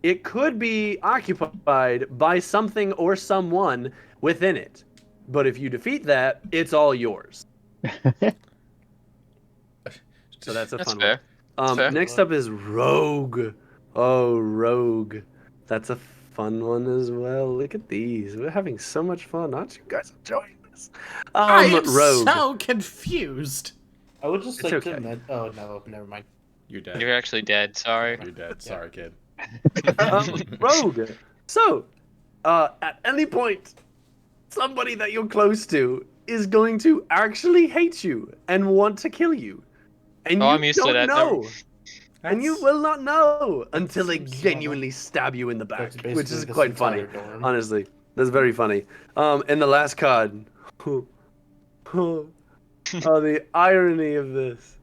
it could be occupied by something or someone within it. But if you defeat that, it's all yours. So that's a That's fun fair. one. fair. Next up is Rogue. Oh, Rogue. That's a fun one as well. Look at these. We're having so much fun. Aren't you guys enjoying this? I am Rogue. so confused. I would just It's like okay. to. Oh no, never mind. You're dead. You're actually dead. Sorry. You're dead. Sorry, kid. Rogue. So, at any point, somebody that you're close to is going to actually hate you and want to kill you. And Oh, you I'm used to don't that. know. And you That's- will not know until they Seems genuinely stab you in the back, That's which is basically quite this funny. entire dorm. Honestly, that's very funny. And the last card. Oh, the irony of this.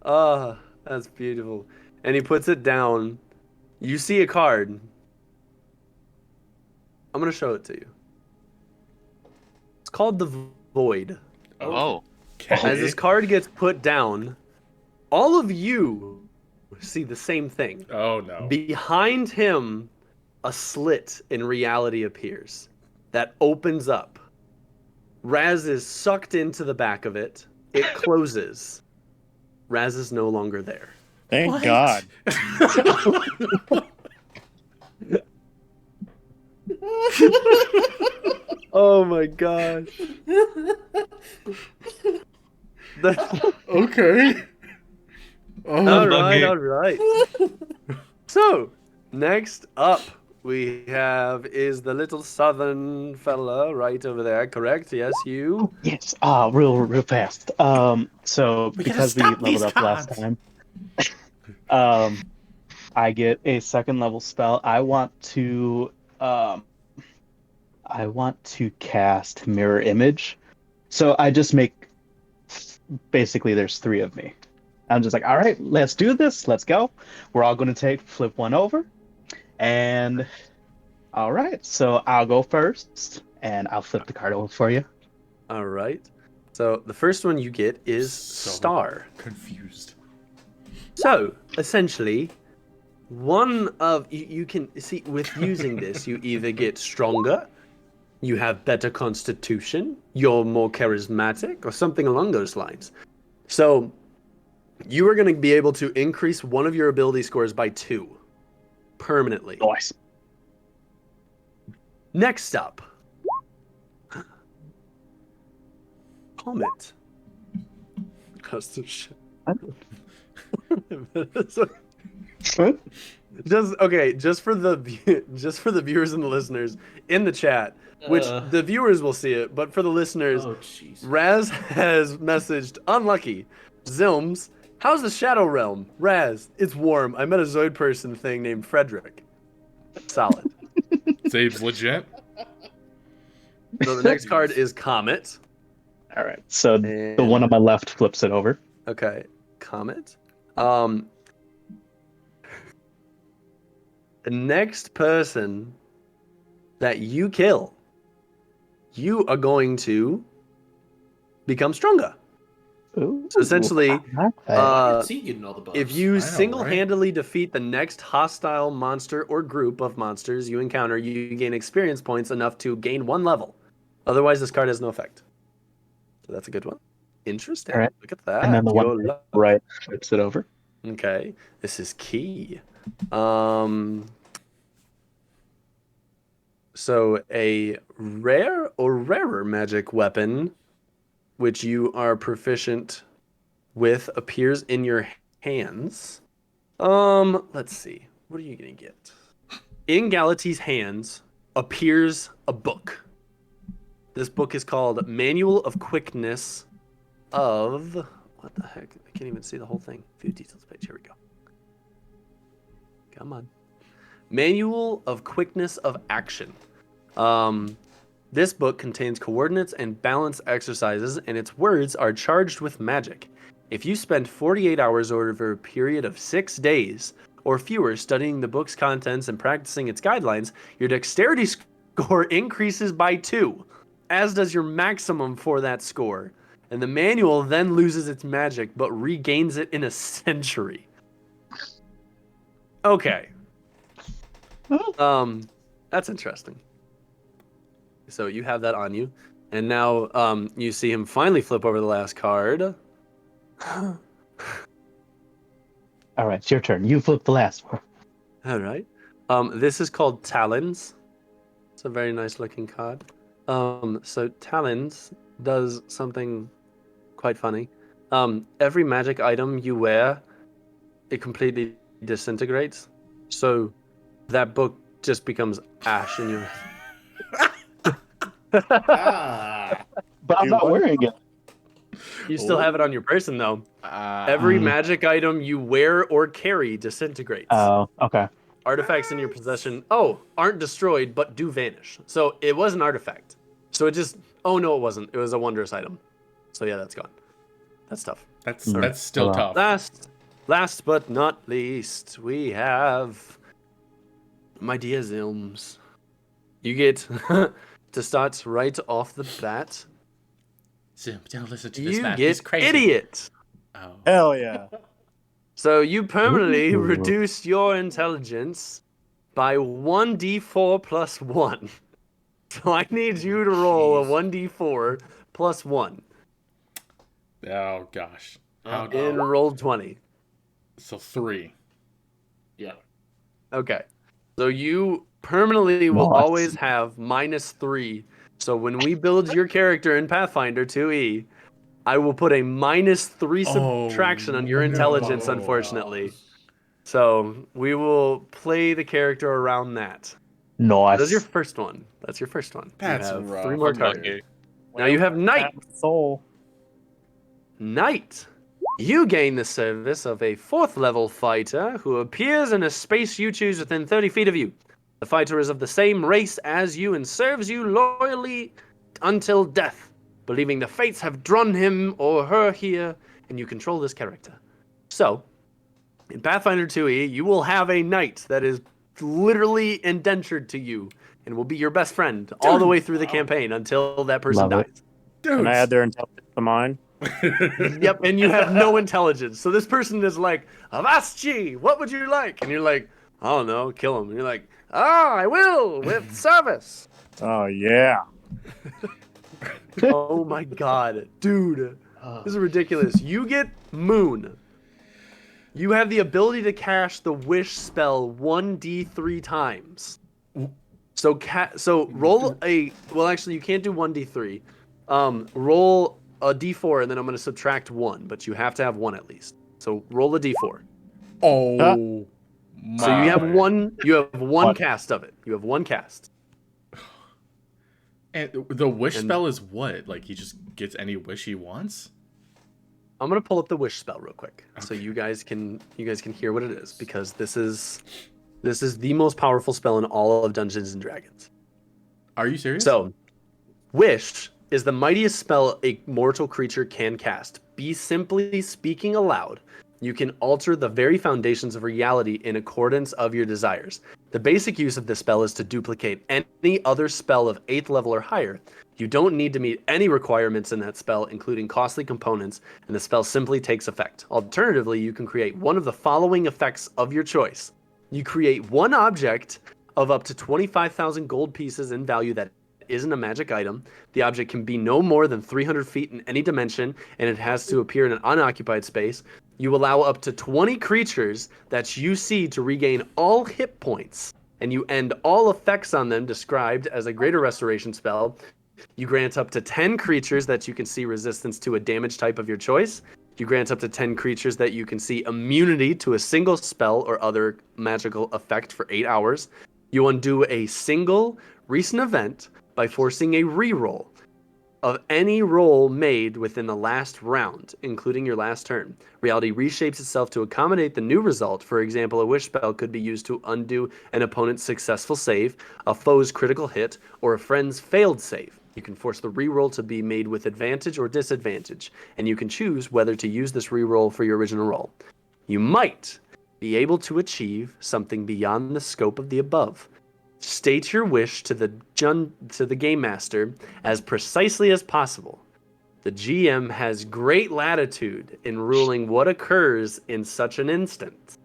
Ah, that's beautiful. And he puts it down. You see a card. I'm gonna show it to you. It's called the Void. Oh. As this card gets put down, all of you see the same thing. Oh no. Behind him, a slit in reality appears that opens up. Raz is sucked into the back of it. It closes. Raz is no longer there. Thank What? God. Oh my gosh. Okay. All right. So, next up we have is the little southern fella right over there, correct? Yes, you? Yes. Real fast. So We gotta because we stop these leveled up last cards. time, I get a second level spell. I want to, I I want to cast Mirror Image. So I just make, basically, there's three of me. I'm just like, all right, let's do this. Let's go. We're all going to flip one over. And all right, so I'll go first and I'll flip the card over for you. All right. So the first one you get is So Star. confused. So essentially, one of you can see with using this, you either get stronger, you have better constitution, you're more charismatic, or something along those lines. So you are going to be able to increase one of your ability scores by 2 permanently. Nice. Next up, Comet. Custom shit. What? Just for the viewers and the listeners in the chat, which the viewers will see it, but for the listeners, Oh, jeez. Raz has messaged, unlucky, Zilms, how's the Shadow Realm? Raz, it's warm. I met a Zoid person thing named Frederick. Solid. Zabe's legit. So the next card is Comet. All right, so the one on my left flips it over. Okay, Comet. The next person that you kill, you are going to become stronger. Ooh, So essentially, I like that. I can see getting all the buffs. if you know, single-handedly defeat the next hostile monster or group of monsters you encounter, you gain experience points enough to gain 1 level. Otherwise, this card has no effect. So that's a good one. Interesting. All right. Look at that. And then the one Your luck. right flips it over. Okay, this is key. So a rare or rarer magic weapon, which you are proficient with, appears in your hands. Let's see. What are you gonna get? In Galatee's hands appears a book. This book is called Manual of Quickness of... What the heck? I can't even see the whole thing. View details page. Here we go. Come on. Manual of Quickness of Action. This book contains coordinates and balance exercises, and its words are charged with magic. If you spend 48 hours over a period of 6 days or fewer studying the book's contents and practicing its guidelines, your dexterity score increases by 2, as does your maximum for that score. And the manual then loses its magic, but regains it in a century. Okay. That's interesting. So you have that on you. And now you see him finally flip over the last card. All right, it's your turn. You flip the last one. All right. This is called Talons. It's a very nice looking card. So Talons does something quite funny. Every magic item you wear, it completely disintegrates. So that book just becomes ash in your... Ah, But I'm Dude, not what? wearing it. You still have it on your person, though. Every magic item you wear or carry disintegrates. Oh, okay. Artifacts in your possession, aren't destroyed, but do vanish. So it was an artifact. So it just... Oh, no, it wasn't. It was a wondrous item. So yeah, that's gone. That's tough. That's still Hello. tough. Last but not least, we have my dear Zilms. You get to start right off the bat. Zoom, don't listen to this You man. He's get crazy. idiot. Oh. Hell yeah. So you permanently Ooh. reduce your intelligence by 1d4 plus 1. So I need you to roll a 1d4 plus 1 Oh gosh. How in roll 20. So 3. yeah. Okay. So you permanently will Nice. always have -3. So when we build your character in Pathfinder 2e, I will put a -3 subtraction on your intelligence, no. unfortunately. So we will play the character around that. Nice. That's your first one. That's your first one. That's you have rough. 3 more cards. Unlucky. Now you have Knight. Soul. Knight. You gain the service of a 4th level fighter who appears in a space you choose within 30 feet of you. The fighter is of the same race as you and serves you loyally until death, believing the fates have drawn him or her here, and you control this character. So, in Pathfinder 2e, you will have a knight that is literally indentured to you and will be your best friend all the way through the campaign until that person Love it. dies. Can Dude. I add their intelligence to mine? Yep, and you have no intelligence. So this person is like, Avaschi, what would you like? And you're like, I don't know, kill him. And you're like, I will, with service. Oh yeah. Oh my god, dude. This is ridiculous. You get Moon. You have the ability to cast the Wish spell 1d3 times. So roll a... Well, actually, you can't do 1d3. Roll a d4, and then I'm going to subtract 1, but you have to have 1 at least. So roll a d4. Oh my. So you have one What? cast of it. You have one cast. And the wish And- spell is what? Like he just gets any wish he wants? I'm gonna pull up the wish spell real quick, so you guys can hear what it is, because this is the most powerful spell in all of Dungeons and Dragons. Are you serious? So, wish is the mightiest spell a mortal creature can cast. Be simply speaking aloud. You can alter the very foundations of reality in accordance of your desires. The basic use of this spell is to duplicate any other spell of 8th level or higher. You don't need to meet any requirements in that spell, including costly components, and the spell simply takes effect. Alternatively, you can create one of the following effects of your choice. You create one object of up to 25,000 gold pieces in value that isn't a magic item. The object can be no more than 300 feet in any dimension, and it has to appear in an unoccupied space. You allow up to 20 creatures that you see to regain all hit points, and you end all effects on them described as a greater restoration spell. You grant up to 10 creatures that you can see resistance to a damage type of your choice. You grant up to 10 creatures that you can see immunity to a single spell or other magical effect for 8 hours. You undo a single recent event by forcing a reroll of any roll made within the last round, including your last turn. Reality reshapes itself to accommodate the new result. For example, a wish spell could be used to undo an opponent's successful save, a foe's critical hit, or a friend's failed save. You can force the reroll to be made with advantage or disadvantage, and you can choose whether to use this reroll for your original roll. You might be able to achieve something beyond the scope of the above. State your wish to the game master as precisely as possible. The GM has great latitude in ruling what occurs in such an instance.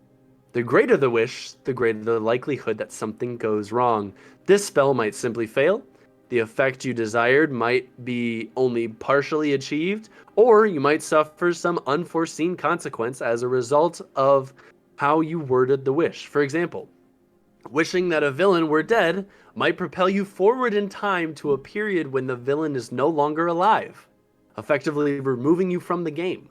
The greater the wish, the greater the likelihood that something goes wrong. This spell might simply fail. The effect you desired might be only partially achieved, or you might suffer some unforeseen consequence as a result of how you worded the wish. For example, wishing that a villain were dead might propel you forward in time to a period when the villain is no longer alive, effectively removing you from the game.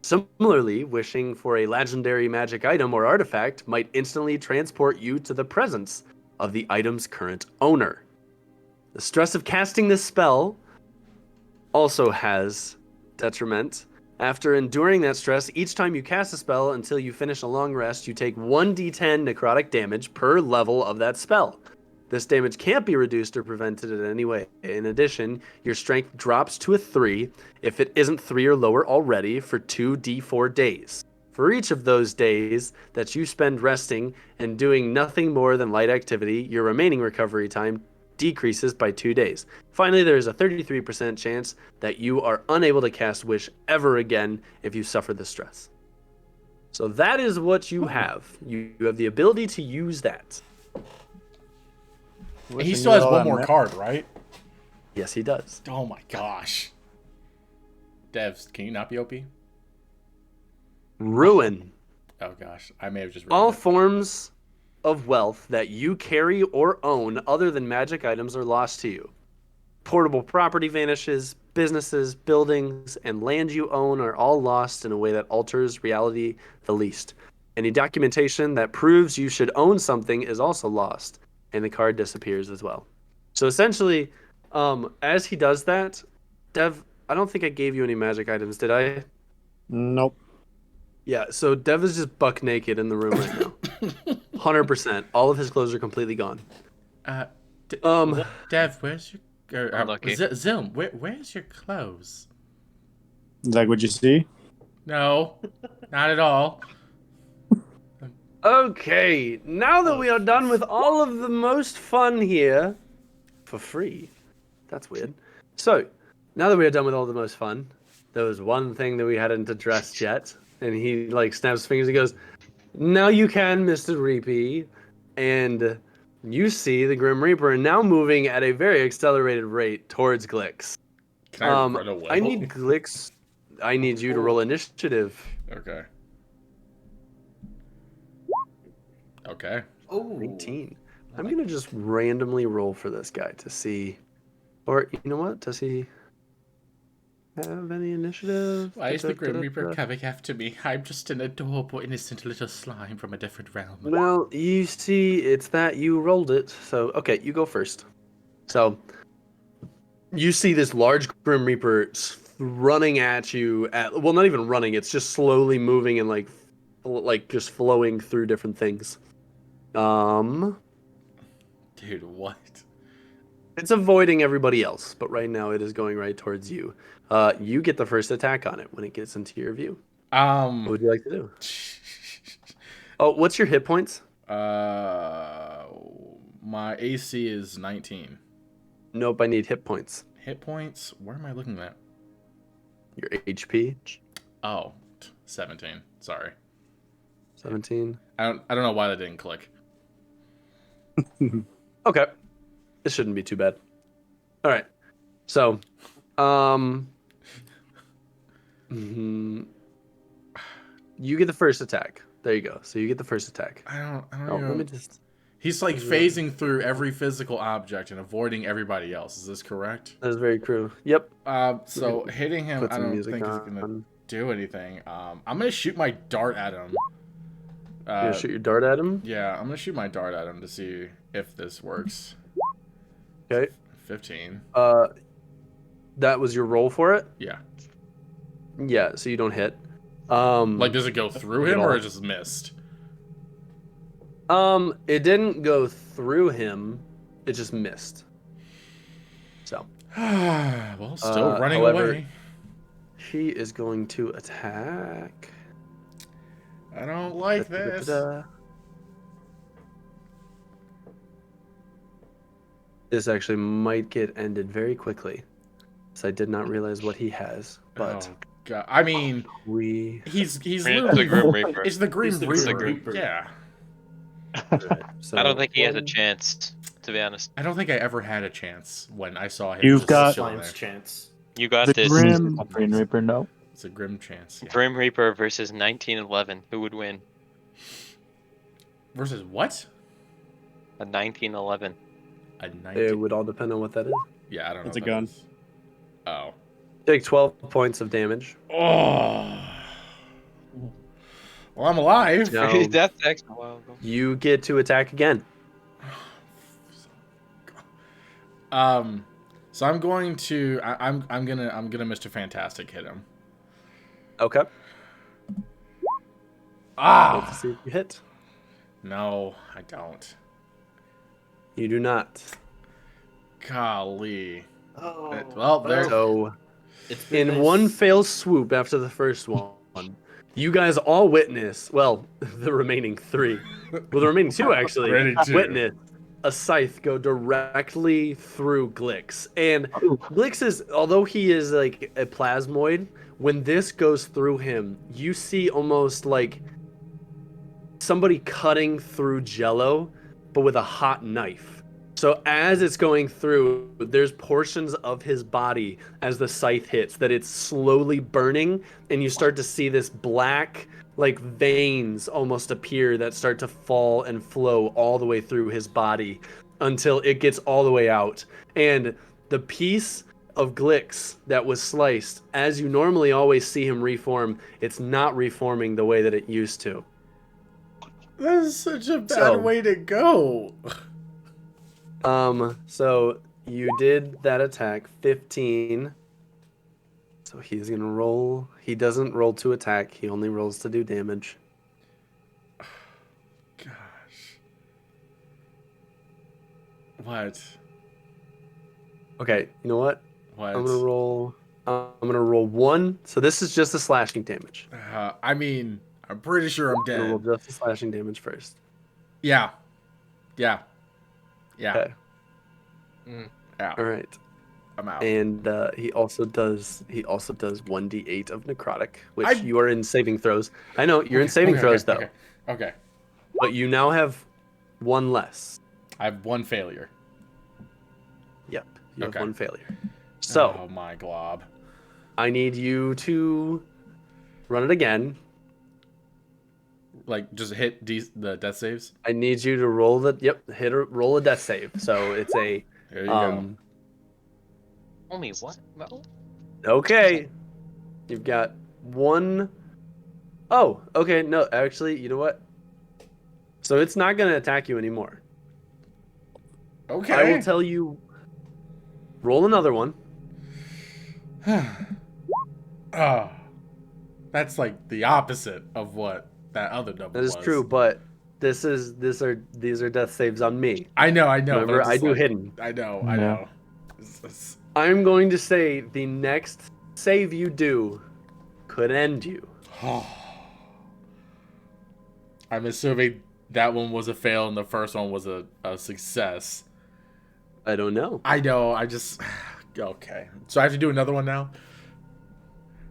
Similarly, wishing for a legendary magic item or artifact might instantly transport you to the presence of the item's current owner. The stress of casting this spell also has detriment. After enduring that stress, each time you cast a spell until you finish a long rest, you take 1d10 necrotic damage per level of that spell. This damage can't be reduced or prevented in any way. In addition, your strength drops to a 3 if it isn't 3 or lower already for 2d4 days. For each of those days that you spend resting and doing nothing more than light activity, your remaining recovery time decreases by 2 days. Finally, there is a 33% chance that you are unable to cast Wish ever again if you suffer the stress. So that is what you have. You have the ability to use that. And he still has one more card, right? Yes, he does. Oh my gosh. Devs, can you not be OP? Ruin. Oh gosh, I may have just read All that. forms of wealth that you carry or own other than magic items are lost to you. Portable property vanishes, businesses, buildings, and land you own are all lost in a way that alters reality the least. Any documentation that proves you should own something is also lost, and the card disappears as well. So essentially, as he does that, Dev, I don't think I gave you any magic items, did I? Nope. Yeah, so Dev is just buck naked in the room right now. 100%. All of his clothes are completely gone. D- Um, Dev, where's your Unlucky. Zilm? Where's your clothes? Is that what you see? No, not at all. Okay, now that we are done with all of the most fun here, for free, that's weird. So, now that we are done with all the most fun, there was one thing that we hadn't addressed yet, and he like snaps his fingers and goes, "Now you can, Mr. Reapy," and you see the Grim Reaper now moving at a very accelerated rate towards Glix. Can I run away? I need Glix. I need you to roll initiative. Okay. Okay. Oh, 19. I'm gonna just randomly roll for this guy to see, or you know what? Does he have any initiative? Why is the Grim Reaper coming after me? I'm just an adorable, innocent little slime from a different realm. Well, you see, it's that you rolled it. So okay, you go first. So you see this large Grim Reaper running at you. Well, not even running. It's just slowly moving and like just flowing through different things. Dude, what? It's avoiding everybody else, but right now it is going right towards you. You get the first attack on it when it gets into your view. What would you like to do? Oh, what's your hit points? My AC is 19. Nope, I need hit points. Hit points? Where am I looking at? Your HP, Oh, 17. Sorry. 17. I don't know why that didn't click. Okay, this shouldn't be too bad. All right, so, you get the first attack. There you go. So you get the first attack. I don't Oh, know. let me just. He's like phasing through every physical object and avoiding everybody else. Is this correct? That is very true. Yep. So hitting him, Put I some don't music think is on. gonna do anything. I'm gonna shoot my dart at him. You gonna shoot your dart at him? Yeah, I'm gonna shoot my dart at him to see if this works. Okay. 15. That was your roll for it? Yeah. Yeah, so you don't hit. Like, does it go through him or it just missed? It didn't go through him. It just missed. So. Well, still running however, away. She is going to attack. I don't like this. This actually might get ended very quickly. So I did not realize what he has, but Oh god! I mean, he's It's literally the Grim Reaper. It's the Grim It's the Reaper. Grim Reaper. Yeah. So I don't think he has a chance, to be honest. I don't think I ever had a chance when I saw him. You've just got- chilling Slime's there. chance. You got The this. Grim- Green Reaper, no. It's a grim chance. Yeah. Grim Reaper versus 1911. Who would win? Versus what? A 1911. A It 19. would all depend on what that is. Yeah, I don't know. It's what a that gun. is. Oh. Take 12 points of damage. Oh. Well, I'm alive. No. His death attack's a while ago. You get to attack again. So I'm going to. I'm gonna Mr. Fantastic hit him. Okay. Let's Ah. see if you hit. No, I don't. You do not. Golly. Oh, Well, there. So, it's been in nice. one fell swoop after the first one, you guys all witness, well, the remaining three, well, the remaining two actually, Remaining two. witness a scythe go directly through Glix. And Glix is, although he is like a plasmoid, when this goes through him, you see almost like somebody cutting through jello, but with a hot knife. So as it's going through, there's portions of his body as the scythe hits that it's slowly burning, and you start to see this black, like veins almost appear that start to fall and flow all the way through his body until it gets all the way out. And the piece of Glix that was sliced, as you normally always see him reform, it's not reforming the way that it used to. That is such a bad So- way to go. So you did that attack, 15. So he's gonna roll. He doesn't roll to attack. He only rolls to do damage. Gosh. What? Okay, you know what? What? I'm gonna roll 1. So this is just the slashing damage. I mean, I'm pretty sure I'm I'm gonna roll dead. just the slashing damage first. Yeah. Yeah. Yeah. Okay. Yeah. All right. I'm out. And he also does 1d8 of necrotic, which I- you are in saving throws. I know you're in Okay, saving okay, throws okay, though, Okay. but you now have 1 less. I have 1 failure. Yep, you have Okay. 1 failure. So Oh my glob. I need you to run it again. Like just hit the death saves. I need you to roll roll a death save. So it's a There you go. Only what? No. okay. You've got 1. Oh, okay. No, actually, you know what? So it's not gonna attack you anymore. Okay. I will tell you. Roll another one. Oh, that's like the opposite of what that other number That is was. true, but these are death saves on me. I know. But Remember, I'm I just do like, hidden. I know. Yeah. I'm going to say the next save you do could end you. I'm assuming that one was a fail and the first one was a success. I don't know. I know. I just okay. So I have to do another one now.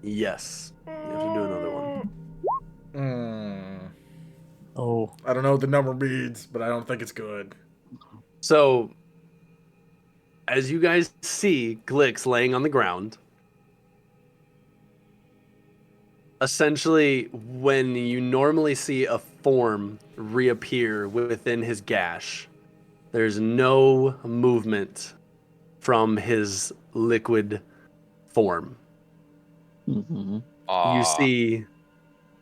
Yes, you have to do another one. Oh, I don't know what the number means, but I don't think it's good. So, as you guys see Glix laying on the ground, essentially, when you normally see a form reappear within his gash, there's no movement from his liquid form. mm-hmm. You see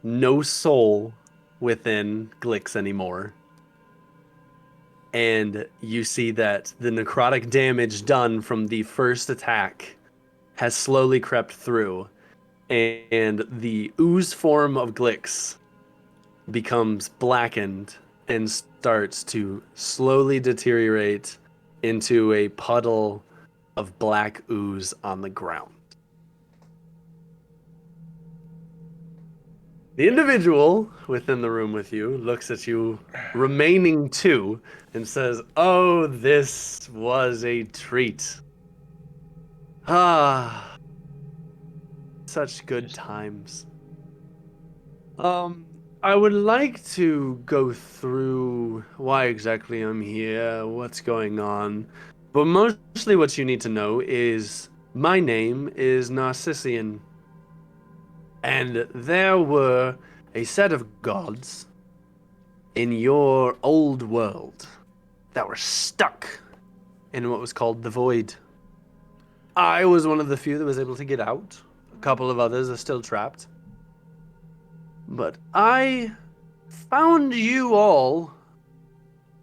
no soul within Glix anymore. And you see that the necrotic damage done from the first attack has slowly crept through. And the ooze form of Glix becomes blackened and starts to slowly deteriorate into a puddle of black ooze on the ground. The individual within the room with you looks at you, remaining 2, and says, "Oh, this was a treat. Ah, such good times. I would like to go through why exactly I'm here, what's going on, but mostly what you need to know is my name is Narcissian, and there were a set of gods in your old world that were stuck in what was called the Void. I was one of the few that was able to get out. A couple of others are still trapped. But I found you all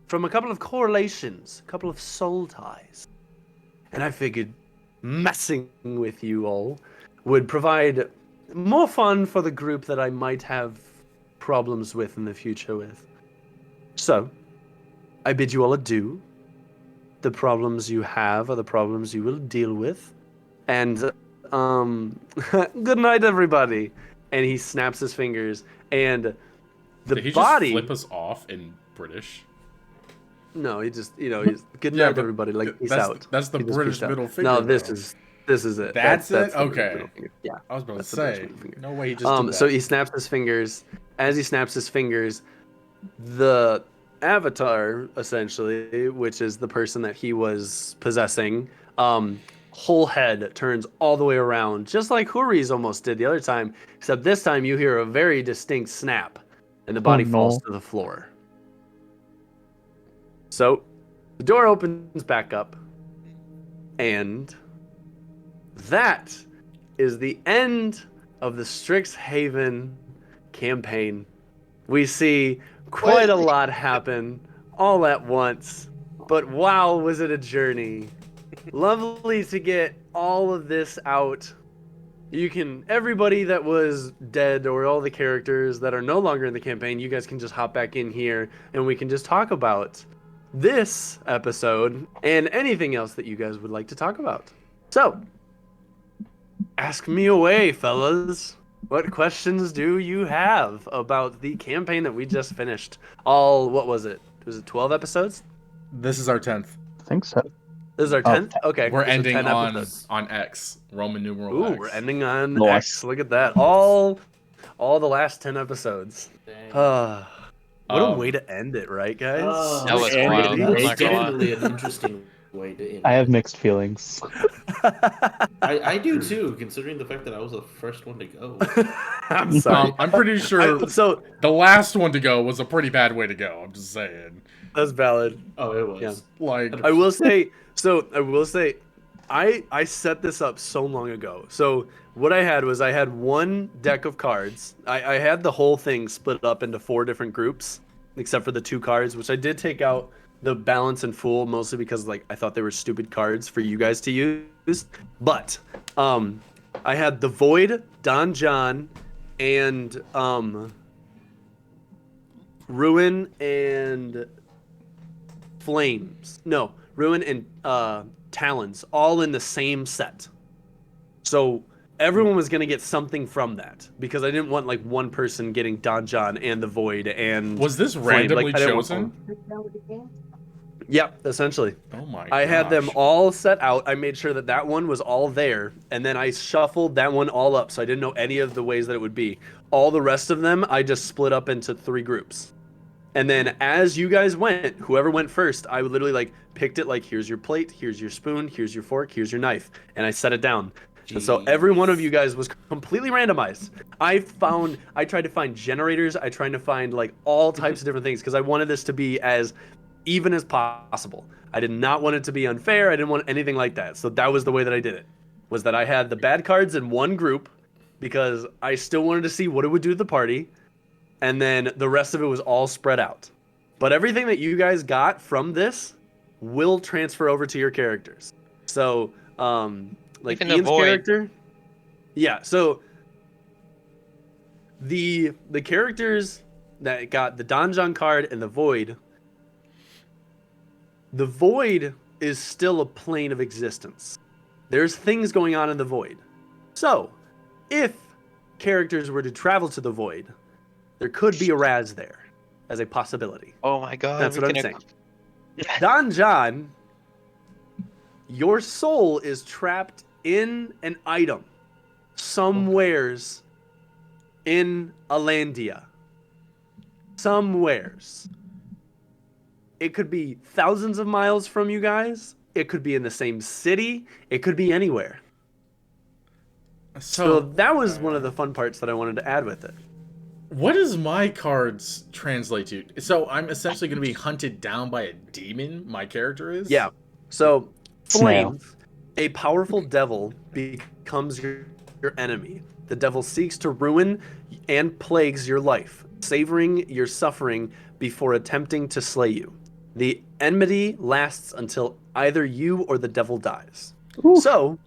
from a couple of correlations, a couple of soul ties. And I figured messing with you all would provide more fun for the group that I might have problems with in the future with. So, I bid you all adieu. The problems you have are the problems you will deal with. And, good night, everybody. And he snaps his fingers, and the Did he body. just flip us off in British? No, he just, he's good night, but everybody. Like, peace that's, out. That's the He just British peaced out. middle finger. No, this though. is it. That's it? the British Okay. middle finger. Yeah. I was about to That's the British say. middle finger. No way he just did that. So he snaps his fingers. As he snaps his fingers, the avatar, essentially, which is the person that he was possessing, whole head turns all the way around, just like Huri's almost did the other time, except this time you hear a very distinct snap, and the body falls to the floor. So the door opens back up, and that is the end of the Strixhaven campaign. We see quite a lot happen all at once, but wow, was it a journey. Lovely to get all of this out. Everybody that was dead, or all the characters that are no longer in the campaign, you guys can just hop back in here and we can just talk about this episode and anything else that you guys would like to talk about. So, ask me away, fellas. What questions do you have about the campaign that we just finished? What was it? Was it 12 episodes? This is our 10th. I think so. This is our 10th? Okay. We're so ending 10 on episodes. X, Roman numeral Ooh, X. we're ending on Nice. X. Look at that. All the last 10 episodes. Dang. What a way to end it, right, guys? Oh, That was and wild. I'm It's not gonna lie. definitely an interesting way to end. I have mixed feelings. I do too, considering the fact that I was the first one to go. I'm sorry. I'm pretty sure So the last one to go was a pretty bad way to go. I'm just saying. that's valid. Oh, it was. Yeah. Like, I will say, I set this up so long ago. So what I had was I had one deck of cards. I had the whole thing split up into 4 different groups, except for the 2 cards, which I did take out the balance and fool mostly because like I thought they were stupid cards for you guys to use. But I had the Void, Don John, and Ruin and Flames. No, Ruin and Talons all in the same set. So everyone was gonna get something from that because I didn't want like one person getting Don John and the Void and was this Flame. randomly Like, I didn't want chosen? Yep, essentially. Oh my! I had them gosh. all set out. I made sure that one was all there, and then I shuffled that one all up, so I didn't know any of the ways that it would be. All the rest of them, I just split up into 3 groups. And then as you guys went, whoever went first, I would literally like picked it like, here's your plate, here's your spoon, here's your fork, here's your knife, and I set it down. And so every one of you guys was completely randomized. I tried to find generators. I tried to find like all types of different things because I wanted this to be as even as possible. I did not want it to be unfair. I didn't want anything like that. So that was the way that I did it. Was that I had the bad cards in one group because I still wanted to see what it would do to the party, and then the rest of it was all spread out. But everything that you guys got from this will transfer over to your characters. So, like Even the Ian's Void. character, yeah. So the characters that got the Donjon card and the Void. The Void is still a plane of existence. There's things going on in the Void. So, if characters were to travel to the Void, there could be a Raz there as a possibility. Oh my god. That's we what I'm can saying. Don John, your soul is trapped in an item somewheres in Alandia. Somewheres. It could be thousands of miles from you guys. It could be in the same city. It could be anywhere. So that was one of the fun parts that I wanted to add with it. What does my cards translate to? So I'm essentially going to be hunted down by a demon. My character is. Yeah. So Snail. Flames, a powerful devil becomes your enemy. The devil seeks to ruin and plagues your life, savoring your suffering before attempting to slay you. The enmity lasts until either you or the devil dies. Oof. So,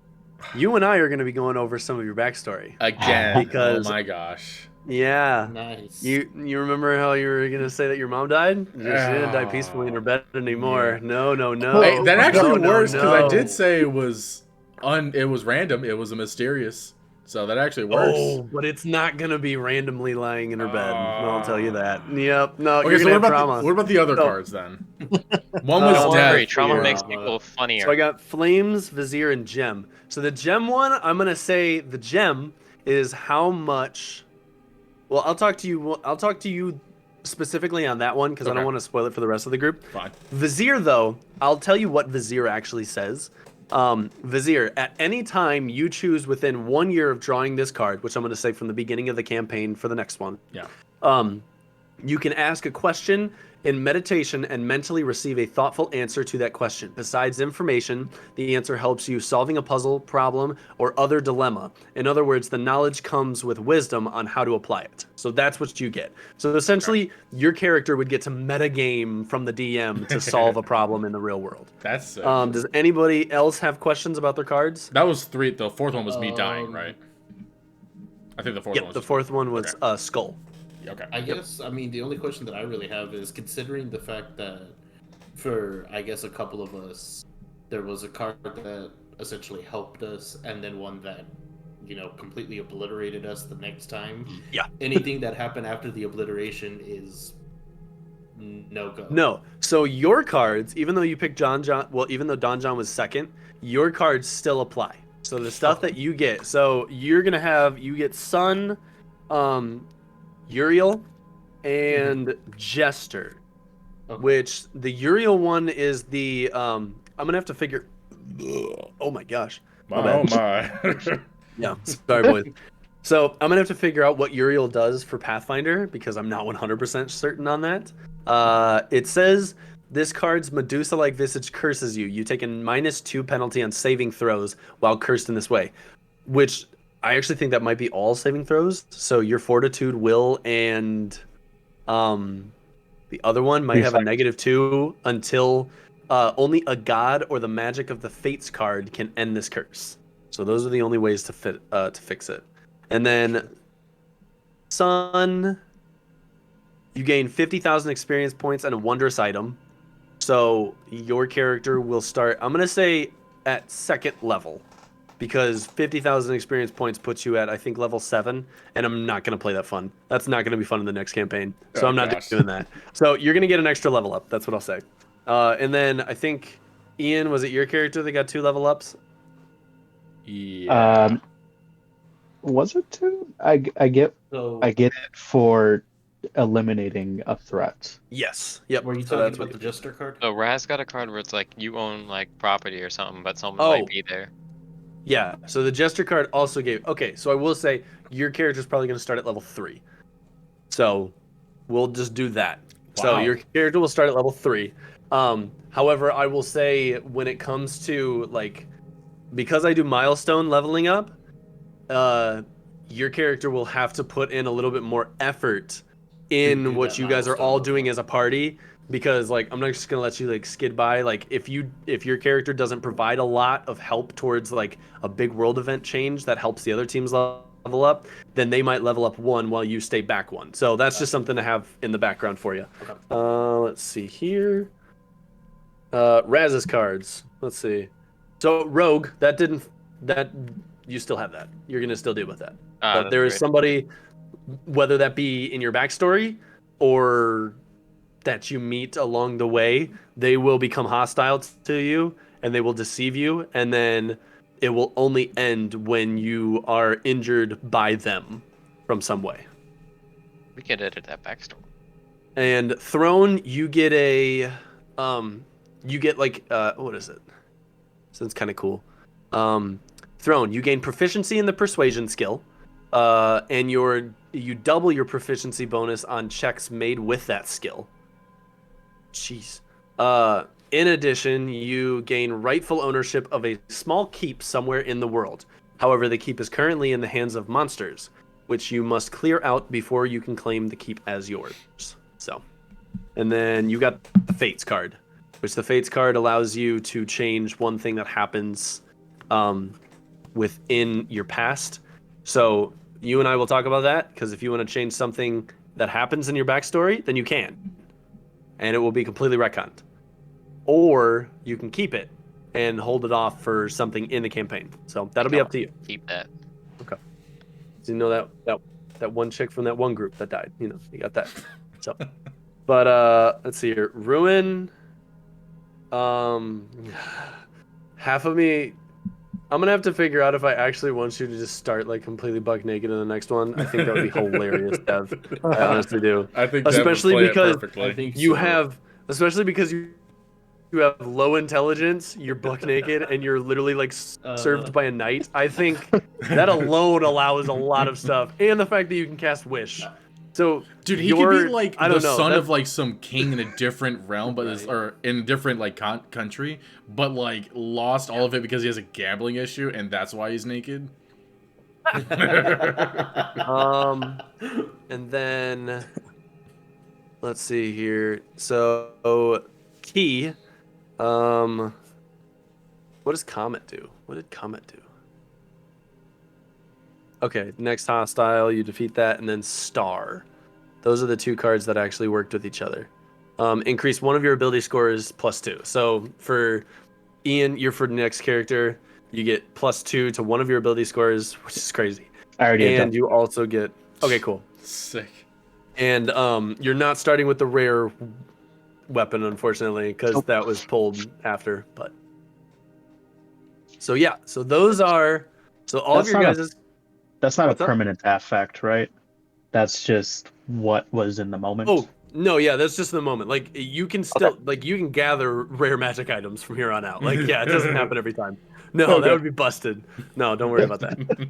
you and I are going to be going over some of your backstory. Again. Because- oh my gosh. Yeah. Nice. You remember how you were going to say that your mom died? She didn't die peacefully in her bed anymore. No. Hey, that actually No, works because I no. did say it was random. It was a mysterious. So that actually works. Oh, but it's not going to be randomly lying in her bed. I'll tell you that. Yep. No, Okay, you're so going to what have about trauma. what about the other So- cards then? One was Don't death. worry, trauma Yeah. makes people funnier. So I got Flames, Vizier, and Gem. So the Gem one, I'm going to say the Gem is how much... Well, I'll talk to you specifically on that one because I Okay. don't want to spoil it for the rest of the group. Fine. Vizier, though, I'll tell you what Vizier actually says. Vizier, at any time you choose within 1 year of drawing this card, which I'm going to say from the beginning of the campaign for the next one, Yeah. you can ask a question in meditation and mentally receive a thoughtful answer to that question. Besides information, the answer helps you solving a puzzle, problem, or other dilemma. In other words, the knowledge comes with wisdom on how to apply it. So that's what you get. So essentially, your character would get to metagame from the DM to solve a problem in the real world. That's Does anybody else have questions about their cards? that was 3. The 4th one was me dying, right? I think the 4th one Yep, was the 4th one was Skull. Okay. I guess, I mean, the only question that I really have is considering the fact that for I guess a couple of us, there was a card that essentially helped us, and then one that completely obliterated us the next time. Yeah. Anything that happened after the obliteration is no go. No. So your cards, even though you picked even though Don John was second, your cards still apply. So the stuff that you get, so you get Sun, Uriel, and Jester. Okay. Which the Uriel one is the I'm gonna have to figure. Oh my gosh. Oh bad. my. Yeah, sorry boys. So I'm gonna have to figure out what Uriel does for Pathfinder because I'm not 100% certain on that. It says this card's Medusa-like visage curses you. You take a -2 penalty on saving throws while cursed in this way, which I actually think that might be all saving throws. So your Fortitude, Will, and the other one might have a -2 until only a god or the magic of the Fates card can end this curse. So those are the only ways to fix it. And then Sun, you gain 50,000 experience points and a wondrous item. So your character will start, I'm going to say at second level, because 50,000 experience points puts you at, I think, level 7, and I'm not going to play that fun. That's not going to be fun in the next campaign. So Oh, I'm not gosh. doing that. So you're going to get an extra level up. That's what I'll say. And then I think, Ian, was it your character that got 2 level ups? Yeah. Was it 2? I get So it for eliminating a threat. Yes. Yep. were you So talking that's about what the Jester card? So Raz got a card where it's like you own like property or something, but someone Oh. might be there. Yeah, so the Jester card also gave... Okay, so I will say your character's probably going to start at level 3. So we'll just do that. So Wow. your character will start at level 3. However, I will say when it comes to, like... Because I do milestone leveling up, your character will have to put in a little bit more effort in do what that you guys are all milestone doing level. as a party, because like I'm not just gonna let you like skid by. Like if your character doesn't provide a lot of help towards like a big world event change that helps the other teams level up, then they might level up 1 while you stay back 1. So that's just something to have in the background for you. Okay. Let's see here. Raz's cards. Let's see. So Rogue, that you still have that. You're gonna still deal with that. Ah, But that's there is great. somebody, whether that be in your backstory or that you meet along the way, they will become hostile to you and they will deceive you, and then it will only end when you are injured by them from some way. We could edit that backstory. And Throne, you get like what is it? Sounds kind of cool. Throne, you gain proficiency in the persuasion skill, and you double your proficiency bonus on checks made with that skill. Jeez. In addition, you gain rightful ownership of a small keep somewhere in the world. However, the keep is currently in the hands of monsters, which you must clear out before you can claim the keep as yours. So, and then you got the Fates card, which the Fates card allows you to change one thing that happens within your past. So you and I will talk about that, because if you want to change something that happens in your backstory, then you can. And it will be completely retconned. Or you can keep it and hold it off for something in the campaign. So that'll be up to you. Keep that. Okay. So you know that one chick from that one group that died. You know, you got that. So, but let's see here. Ruin. Half of me. I'm gonna have to figure out if I actually want you to just start like completely buck naked in the next one. I think that would be hilarious, Dev. I honestly do. I think Dev would Especially play it because perfectly. I think you so. have, especially because you have low intelligence, you're buck naked, and you're literally like served by a knight. I think that alone allows a lot of stuff, and the fact that you can cast Wish. So, Dude, he could be like I the don't know, son that's- of like some king in a different realm, but Right. or in a different like country, but like lost all of it because he has a gambling issue, and that's why he's naked. And then let's see here. So, Key, what does Comet do? What did Comet do? Okay, next hostile, you defeat that, and then Star. Those are the 2 cards that actually worked with each other. increase one of your ability scores +2. So for Ian, you're for the next character, you get +2 to one of your ability scores, which is crazy. I already have And done. you also get okay, cool. Sick. And you're not starting with the rare weapon, unfortunately, because Nope. that was pulled after. But so yeah, so those are all That's of your not guys' That's not a What's up? permanent effect, right? That's just what was in the moment. Oh, no, yeah, that's just the moment. Like you can still like you can gather rare magic items from here on out. Like yeah, it doesn't happen every time. No, that Okay. would be busted. No, don't worry about that.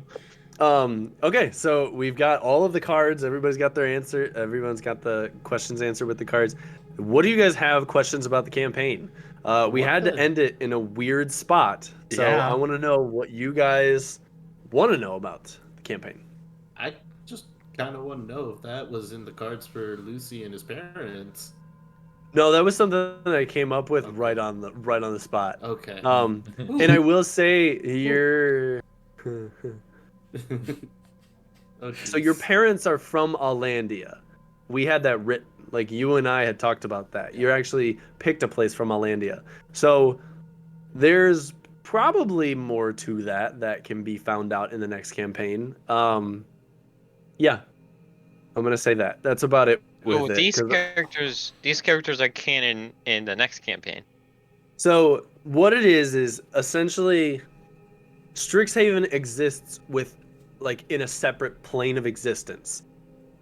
Okay, so we've got all of the cards. Everybody's got their answer. Everyone's got the questions answered with the cards. What do you guys have questions about the campaign? We What had to the- end it in a weird spot. So Yeah. I want to know what you guys want to know about the campaign. I just kind of want to know if that was in the cards for Lucy and his parents. No, that was something that I came up with Okay. right on the spot. Okay. And I will say you're Oh, so your jeez. parents are from Alandia. We had that written, like you and I had talked about that. You actually picked a place from Alandia. So there's probably more to that can be found out in the next campaign. Yeah, I'm gonna say that. That's about it with Oh, it. these 'Cause- characters are canon in the next campaign. So what it is essentially Strixhaven exists with like in a separate plane of existence.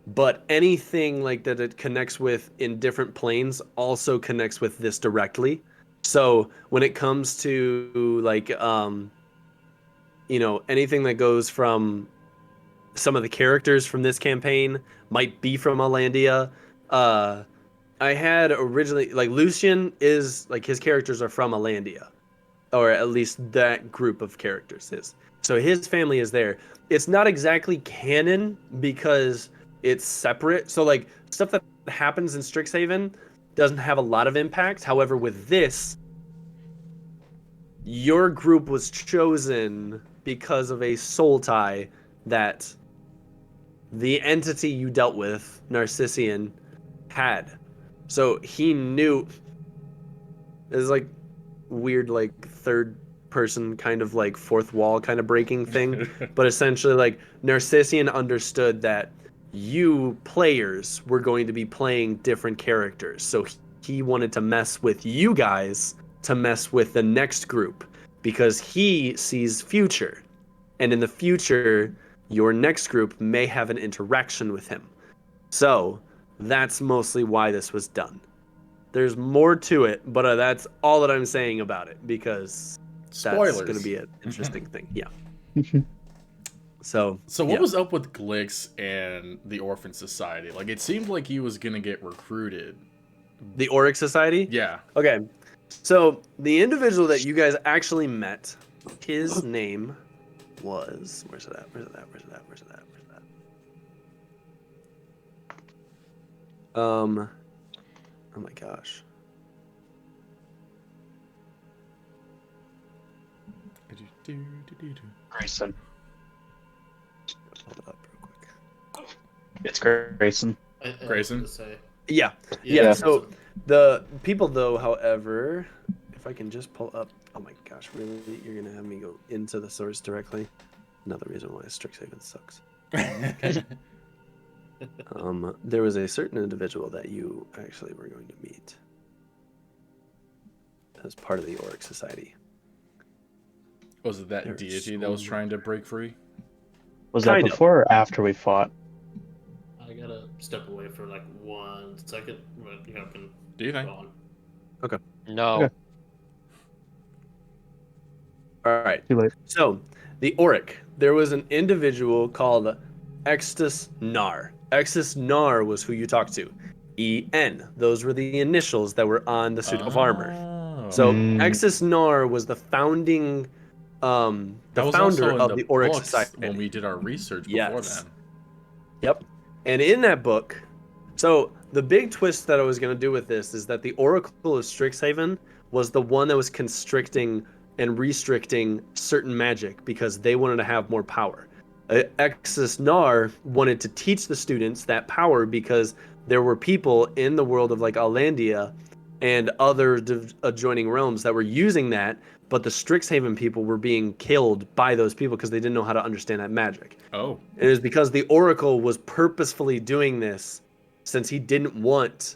But anything like that it connects with in different planes also connects with this directly. So when it comes to like anything that goes from some of the characters from this campaign might be from Alandia. I had originally like Lucian is like his characters are from Alandia, or at least that group of characters is. So his family is there. It's not exactly canon because it's separate. So like stuff that happens in Strixhaven doesn't have a lot of impact. However, with this, your group was chosen because of a soul tie that the entity you dealt with, Narcissian, had. So he knew. It's like weird, like third person kind of like fourth wall kind of breaking thing. But essentially, like Narcissian understood that you players were going to be playing different characters. So he wanted to mess with you guys to mess with the next group because he sees future. And in the future, your next group may have an interaction with him. So that's mostly why this was done. There's more to it, but that's all that I'm saying about it because Spoilers. that's going to be an interesting thing. Yeah. So So what yeah. was up with Glix and the Orphan Society? Like, it seemed like he was gonna get recruited. The Auric Society? Yeah. Okay. So the individual that you guys actually met, his name was where's it at? Oh my gosh. Grayson. Hold it up real quick. It's Grayson. I was Grayson? gonna say. Yeah. Yeah. So the people though, however, if I can just pull up, oh my gosh, really? You're gonna have me go into the source directly? Another reason why Strixhaven sucks. There was a certain individual that you actually were going to meet as part of the Auric Society. Was it that There's deity so that was much. trying to break free? Was that Kind of. before or after we fought? I gotta step away for like 1 second, but you can Do you think? go on. No. Okay. All right. Too late. So, the Auric, there was an individual called Extus Nar. Extus Nar was who you talked to. EN. Those were the initials that were on the suit of armor. Oh. So, Mm. Extus Nar was the founding, That the was founder also in of the the Auric books Society. when we did our research before Yes. then. Yep. And in that book, so the big twist that I was going to do with this is that the Oracle of Strixhaven was the one that was constricting and restricting certain magic because they wanted to have more power. Exus Nar wanted to teach the students that power because there were people in the world of like Allandia and other adjoining realms that were using that, but the Strixhaven people were being killed by those people because they didn't know how to understand that magic. Oh. And it was because the Oracle was purposefully doing this since he didn't want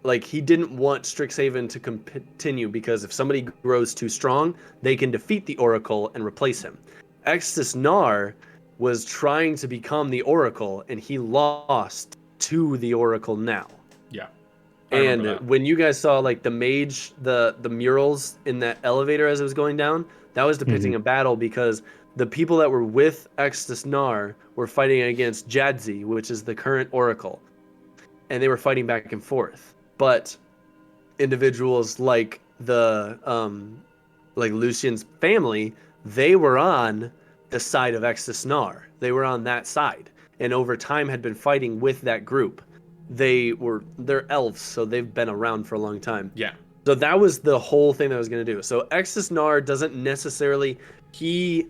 Strixhaven to continue, because if somebody grows too strong, they can defeat the Oracle and replace him. Extus Nar was trying to become the Oracle, and he lost to the Oracle now. Yeah. I remember And that. when you guys saw like the mage, the murals in that elevator as it was going down, that was depicting a battle because the people that were with Extus Nar were fighting against Jadzi, which is the current Oracle, and they were fighting back and forth. But individuals like like Lucian's family, they were on the side of Extus Nar. They were on that side, and over time had been fighting with that group. They're elves, so they've been around for a long time. Yeah. So that was the whole thing that I was going to do. So Extus Nar doesn't necessarily, he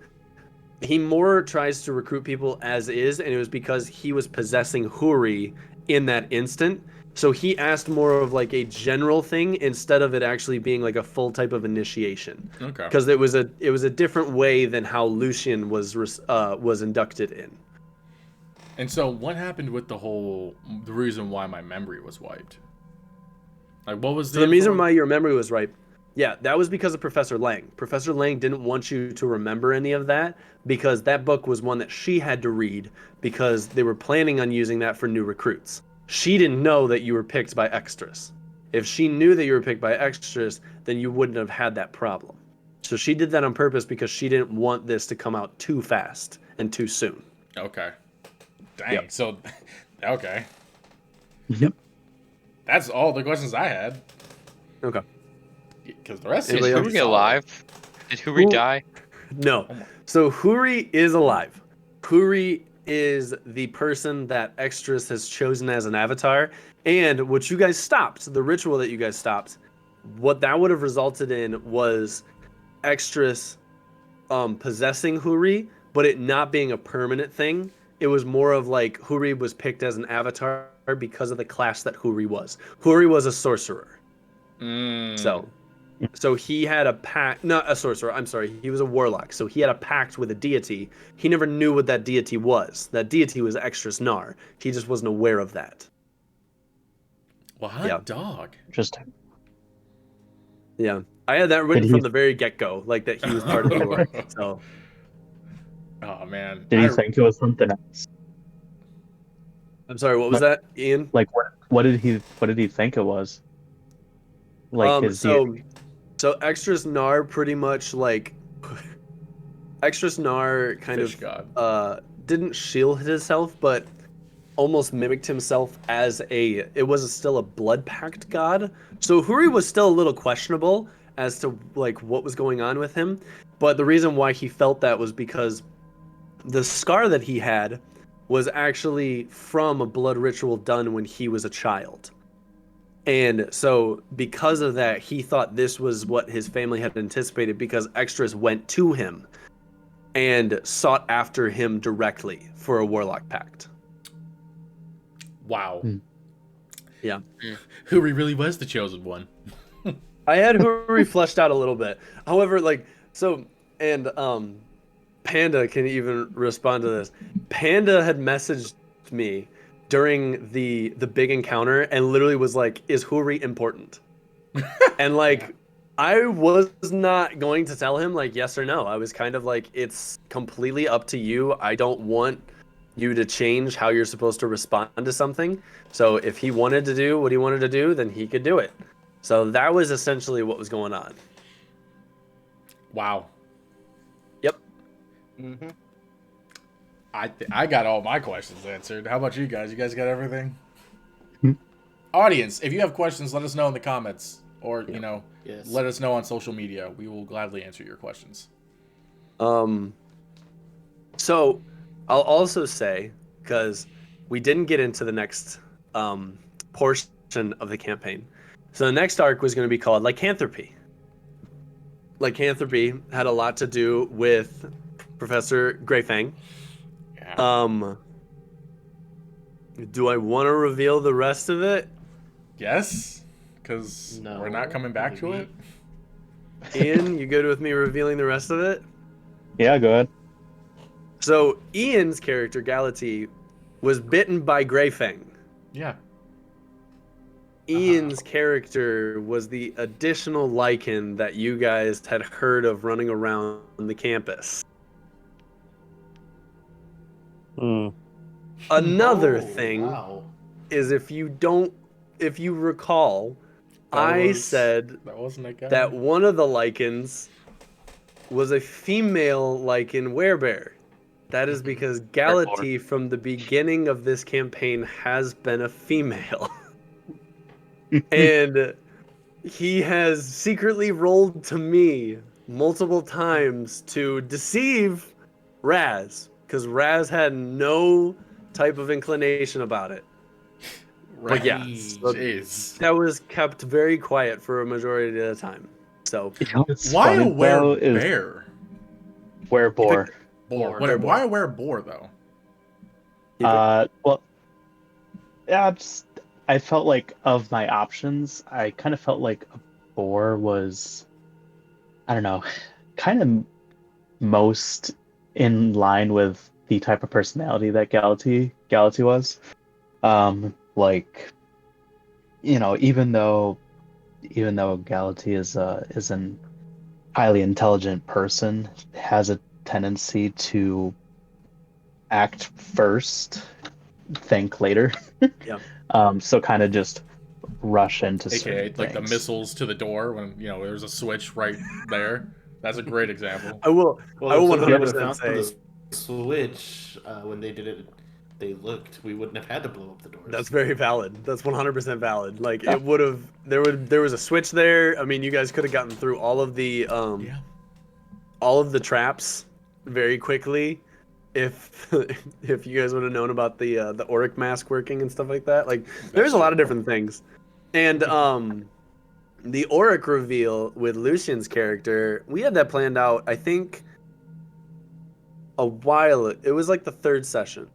more tries to recruit people as is, and it was because he was possessing Huri in that instant. So he asked more of like a general thing instead of it actually being like a full type of initiation. Okay. Because it was a different way than how Lucian was inducted in. And so what happened with the reason why my memory was wiped? Like, what was The reason why your memory was right, yeah, that was because of Professor Lang. Professor Lang didn't want you to remember any of that because that book was one that she had to read because they were planning on using that for new recruits. She didn't know that you were picked by extras. If she knew that you were picked by extras, then you wouldn't have had that problem. So she did that on purpose because she didn't want this to come out too fast and too soon. Okay. Dang. Yep. So, okay. Yep. That's all the questions I had. Okay. Because the rest Is Anybody is else? Huri alive? Did Huri die? No. Oh my- So Huri is alive. Huri is the person that Extras has chosen as an avatar. And what you guys stopped, the ritual that you guys stopped, what that would have resulted in was Extras possessing Huri, but it not being a permanent thing. It was more of like Huri was picked as an avatar because of the class that Huri was. Huri was a sorcerer. So he had a pact, not a sorcerer, I'm sorry, he was a warlock. So he had a pact with a deity. He never knew what that deity was. That deity was Extras Nar. He just wasn't aware of that. Well, hot Yeah. dog. Interesting. Yeah. I had that written Did he- from the very get-go, like that he was part of the orc. So, Oh man. Did you think it was something else? I'm sorry, what was that, Ian? Like what did he think it was? Like his deity. So Extras Nar pretty much like Extras Nar kind Fish of god. didn't shield himself, but almost mimicked himself as it was still a blood pact god. So Huri was still a little questionable as to like what was going on with him, but the reason why he felt that was because the scar that he had was actually from a blood ritual done when he was a child. And so because of that, he thought this was what his family had anticipated because Extras went to him and sought after him directly for a warlock pact. Wow. Yeah. Huri really was the chosen one. I had Huri fleshed out a little bit. However, like, so, and Panda can even respond to this. Panda had messaged me during the big encounter and literally was like, is Huri important? And like, I was not going to tell him like yes or no. I was kind of like, it's completely up to you. I don't want you to change how you're supposed to respond to something. So if he wanted to do what he wanted to do, then he could do it. So that was essentially what was going on. Wow. Yep. Mm-hmm. I got all my questions answered. How about you guys? You guys got everything? Hmm. Audience, if you have questions, let us know in the comments. Or, you know, Yes. let us know on social media. We will gladly answer your questions. So I'll also say, because we didn't get into the next portion of the campaign. So the next arc was going to be called Lycanthropy. Lycanthropy had a lot to do with Professor Greyfang. Yeah. Do I want to reveal the rest of it? Yes, because No, we're not coming back to maybe. it. Ian, you good with me revealing the rest of it? Yeah, go ahead. So Ian's character, Galati, was bitten by Greyfang. Yeah. Ian's character was the additional lichen that you guys had heard of running around the campus. Hmm. Another Oh, thing wow. is if you recall, That wasn't a guy. that one of the lichens was a female lichen werebear. That is because Galati from the beginning of this campaign has been a female. And he has secretly rolled to me multiple times to deceive Raz, because Raz had no type of inclination about it. But yeah, so Jeez. that was kept very quiet for a majority of the time. So You know what's Why a funny though is bear? boar. Boar. Boar. Why a boar though? Well, yeah, I felt like of my options, I kind of felt like a boar was, I don't know, kind of most in line with the type of personality that Galati was. Like, even though Galati is an highly intelligent person, has a tendency to act first, think later. yeah. So kind of just rush into AKA certain like the things. missiles to the door when there's a switch right there. That's a great example. I will Well, I will if somebody would have 100% found say the switch when they did it, they looked. We wouldn't have had to blow up the doors. that's very valid. That's 100% valid. Like it would have there was a switch there. I mean, you guys could have gotten through all of the traps very quickly if if you guys would have known about the auric mask working and stuff like that. Like there's a lot of different things. And the auric reveal with Lucian's character, we had that planned out, I think a while. It was like the third session.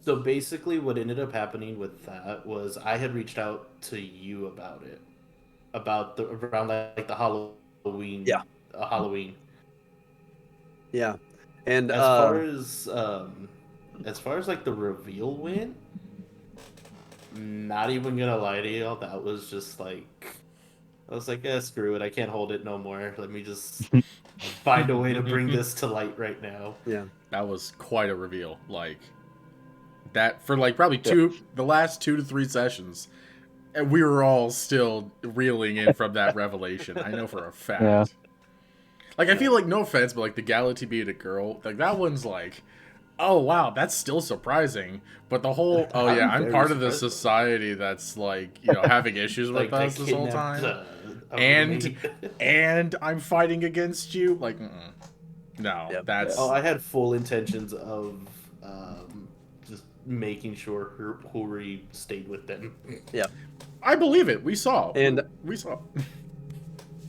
So basically, what ended up happening with that was I had reached out to you about it, about the around like the Halloween. Yeah. Halloween. Yeah. And As far as like the reveal went, not even gonna lie to you, that was just like I was like, yeah, screw it, I can't hold it no more. Let me just find a way to bring this to light right now. yeah. That was quite a reveal. Like that for like probably the last 2 to 3 sessions, and we were all still reeling in from that revelation. I know for a fact. Yeah. Like I feel like, no offense, but like the Galati being a girl, like that one's like, oh wow, that's still surprising. But the whole, oh yeah, I'm very part of the surprised. society that's like having issues with Like us this whole time, a and roommate. and I'm fighting against you. Like, no, Yep. that's Oh, I had full intentions of just making sure Huri stayed with them. Yeah. I believe it. We saw, And we saw.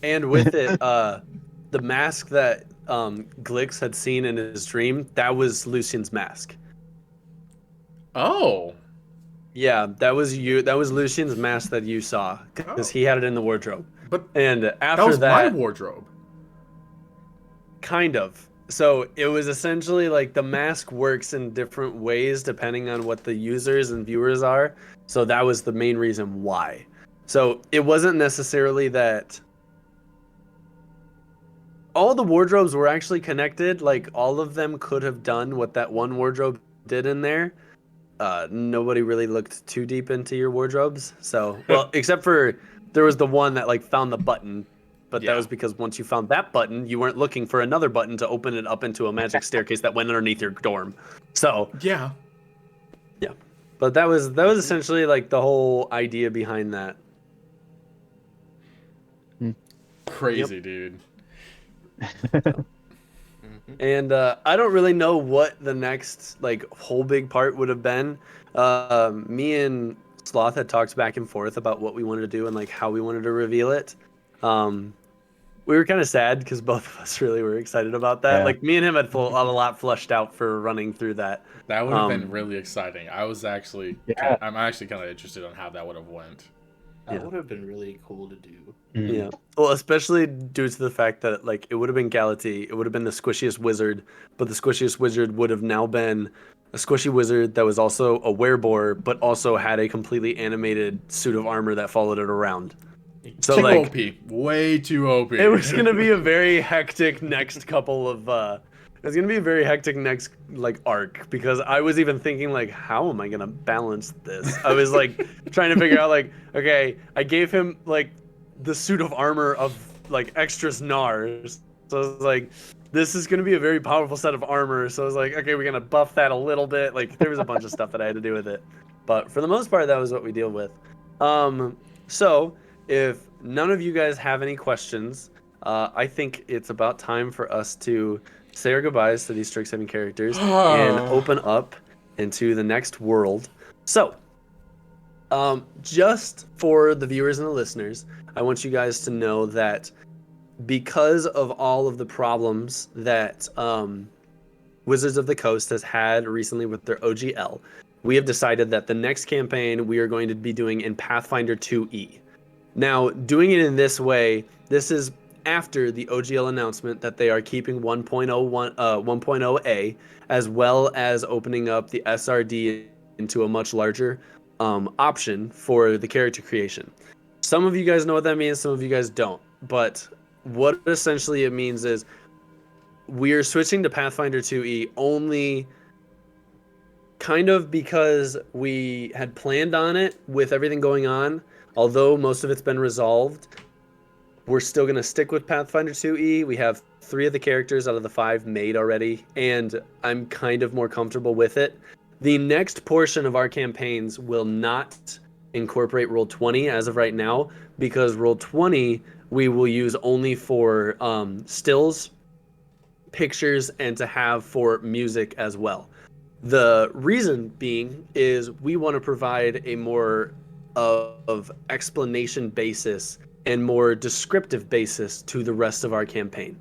and with it, the mask that Glix had seen in his dream, that was Lucian's mask. Oh, Yeah, that was you. That was Lucian's mask that you saw because he had it in the wardrobe. but And that after was my that, wardrobe. kind of. So it was essentially like the mask works in different ways depending on what the users and viewers are. So that was the main reason why. So it wasn't necessarily that all the wardrobes were actually connected. Like all of them could have done what that one wardrobe did in there. Nobody really looked too deep into your wardrobes. So, well, except for there was the one that like found the button, but that Yeah. was because once you found that button, you weren't looking for another button to open it up into a magic staircase that went underneath your dorm. So, Yeah. yeah. But that was essentially like the whole idea behind that. Crazy, dude. And I don't really know what the next like whole big part would have been. Me and Sloth had talked back and forth about what we wanted to do and like how we wanted to reveal it. we were kind of sad because both of us really were excited about that. Yeah. Like me and him had a lot flushed out for running through that. That would have been really exciting. I'm actually Yeah. kind of interested on how that would have went. That Yeah. would have been really cool to do. Yeah. Well, especially due to the fact that like it would have been Galati, it would have been the squishiest wizard, but the squishiest wizard would have now been a squishy wizard that was also a werebore, but also had a completely animated suit of armor that followed it around. So Too like OP. Way too OP. it was gonna be a very hectic next couple of it was gonna be a very hectic next like arc because I was even thinking like how am I gonna balance this? I was like trying to figure out like okay, I gave him like the suit of armor of like extras Nars. So I was like this is gonna be a very powerful set of armor. So I was like, okay, we're gonna buff that a little bit. Like there was a bunch of stuff that I had to do with it. But for the most part that was what we deal with. So if none of you guys have any questions, I think it's about time for us to say our goodbyes to these Strixhaven characters and open up into the next world. So, just for the viewers and the listeners, I want you guys to know that because of all of the problems that Wizards of the Coast has had recently with their OGL, we have decided that the next campaign we are going to be doing in Pathfinder 2E. Now, doing it in this way, this is after the OGL announcement that they are keeping 1.0A, as well as opening up the SRD into a much larger option for the character creation. Some of you guys know what that means, some of you guys don't. But what essentially it means is we're switching to Pathfinder 2E only kind of because we had planned on it with everything going on. Although most of it's been resolved, we're still going to stick with Pathfinder 2E. We have 3 of the characters out of the 5 made already, and I'm kind of more comfortable with it. The next portion of our campaigns will not incorporate Roll20 as of right now, because Roll20 we will use only for stills, pictures, and to have for music as well. The reason being is we want to provide a more of explanation basis and more descriptive basis to the rest of our campaign.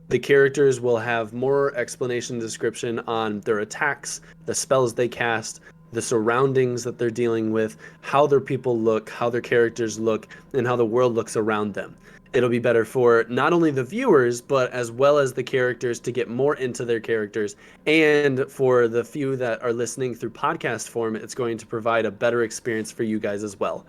The characters will have more explanation description on their attacks, the spells they cast, the surroundings that they're dealing with, how their people look, how their characters look, and how the world looks around them. It'll be better for not only the viewers, but as well as the characters to get more into their characters. And for the few that are listening through podcast form, it's going to provide a better experience for you guys as well.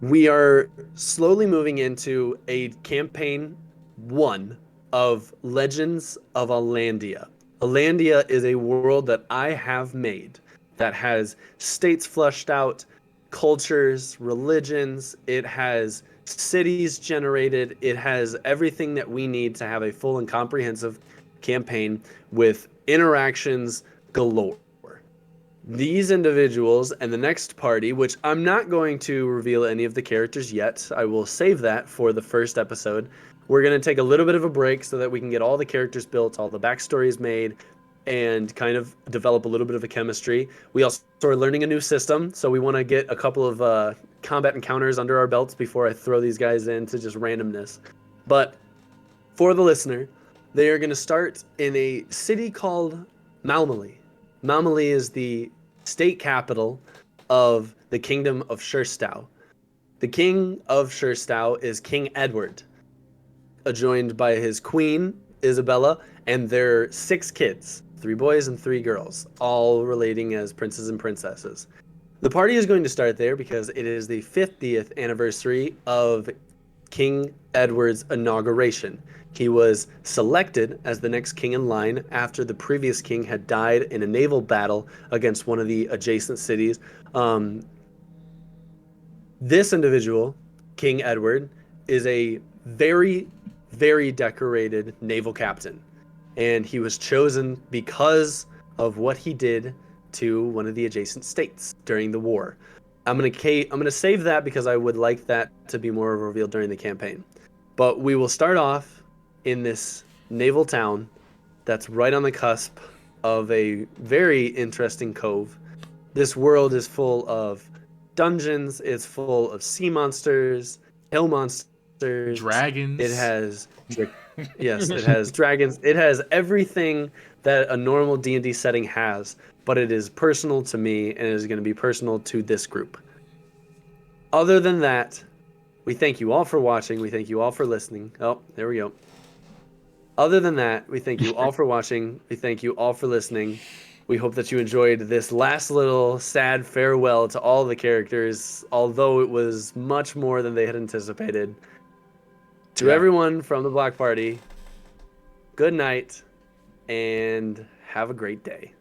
We are slowly moving into a campaign 1 of Legends of Alandia. Alandia is a world that I have made that has states flushed out, cultures, religions, it has cities generated, it has everything that we need to have a full and comprehensive campaign with interactions galore. These individuals and the next party, which I'm not going to reveal any of the characters yet, I will save that for the first episode. We're going to take a little bit of a break so that we can get all the characters built, all the backstories made, and kind of develop a little bit of a chemistry. We also are learning a new system, so we want to get a couple of combat encounters under our belts before I throw these guys into just randomness. But for the listener, they are going to start in a city called Malmely. Malmely is the state capital of the Kingdom of Sherstow. The King of Sherstow is King Edward, adjoined by his queen, Isabella, and their 6 kids, 3 boys and 3 girls, all relating as princes and princesses. The party is going to start there because it is the 50th anniversary of King Edward's inauguration. He was selected as the next king in line after the previous king had died in a naval battle against one of the adjacent cities. This individual, King Edward, is a very, very decorated naval captain. And he was chosen because of what he did to one of the adjacent states during the war. I'm gonna save that because I would like that to be more revealed during the campaign. But we will start off in this naval town that's right on the cusp of a very interesting cove. This world is full of dungeons, it's full of sea monsters, hill monsters, Dragons. It has, yes, it has dragons. It has everything that a normal D&D setting has, but it is personal to me and it is going to be personal to this group. Other than that, we thank you all for watching. We thank you all for listening. Oh, there we go. Other than that, we thank you all for watching. We thank you all for listening. We hope that you enjoyed this last little sad farewell to all the characters, although it was much more than they had anticipated. To everyone from the Block Party, good night and have a great day.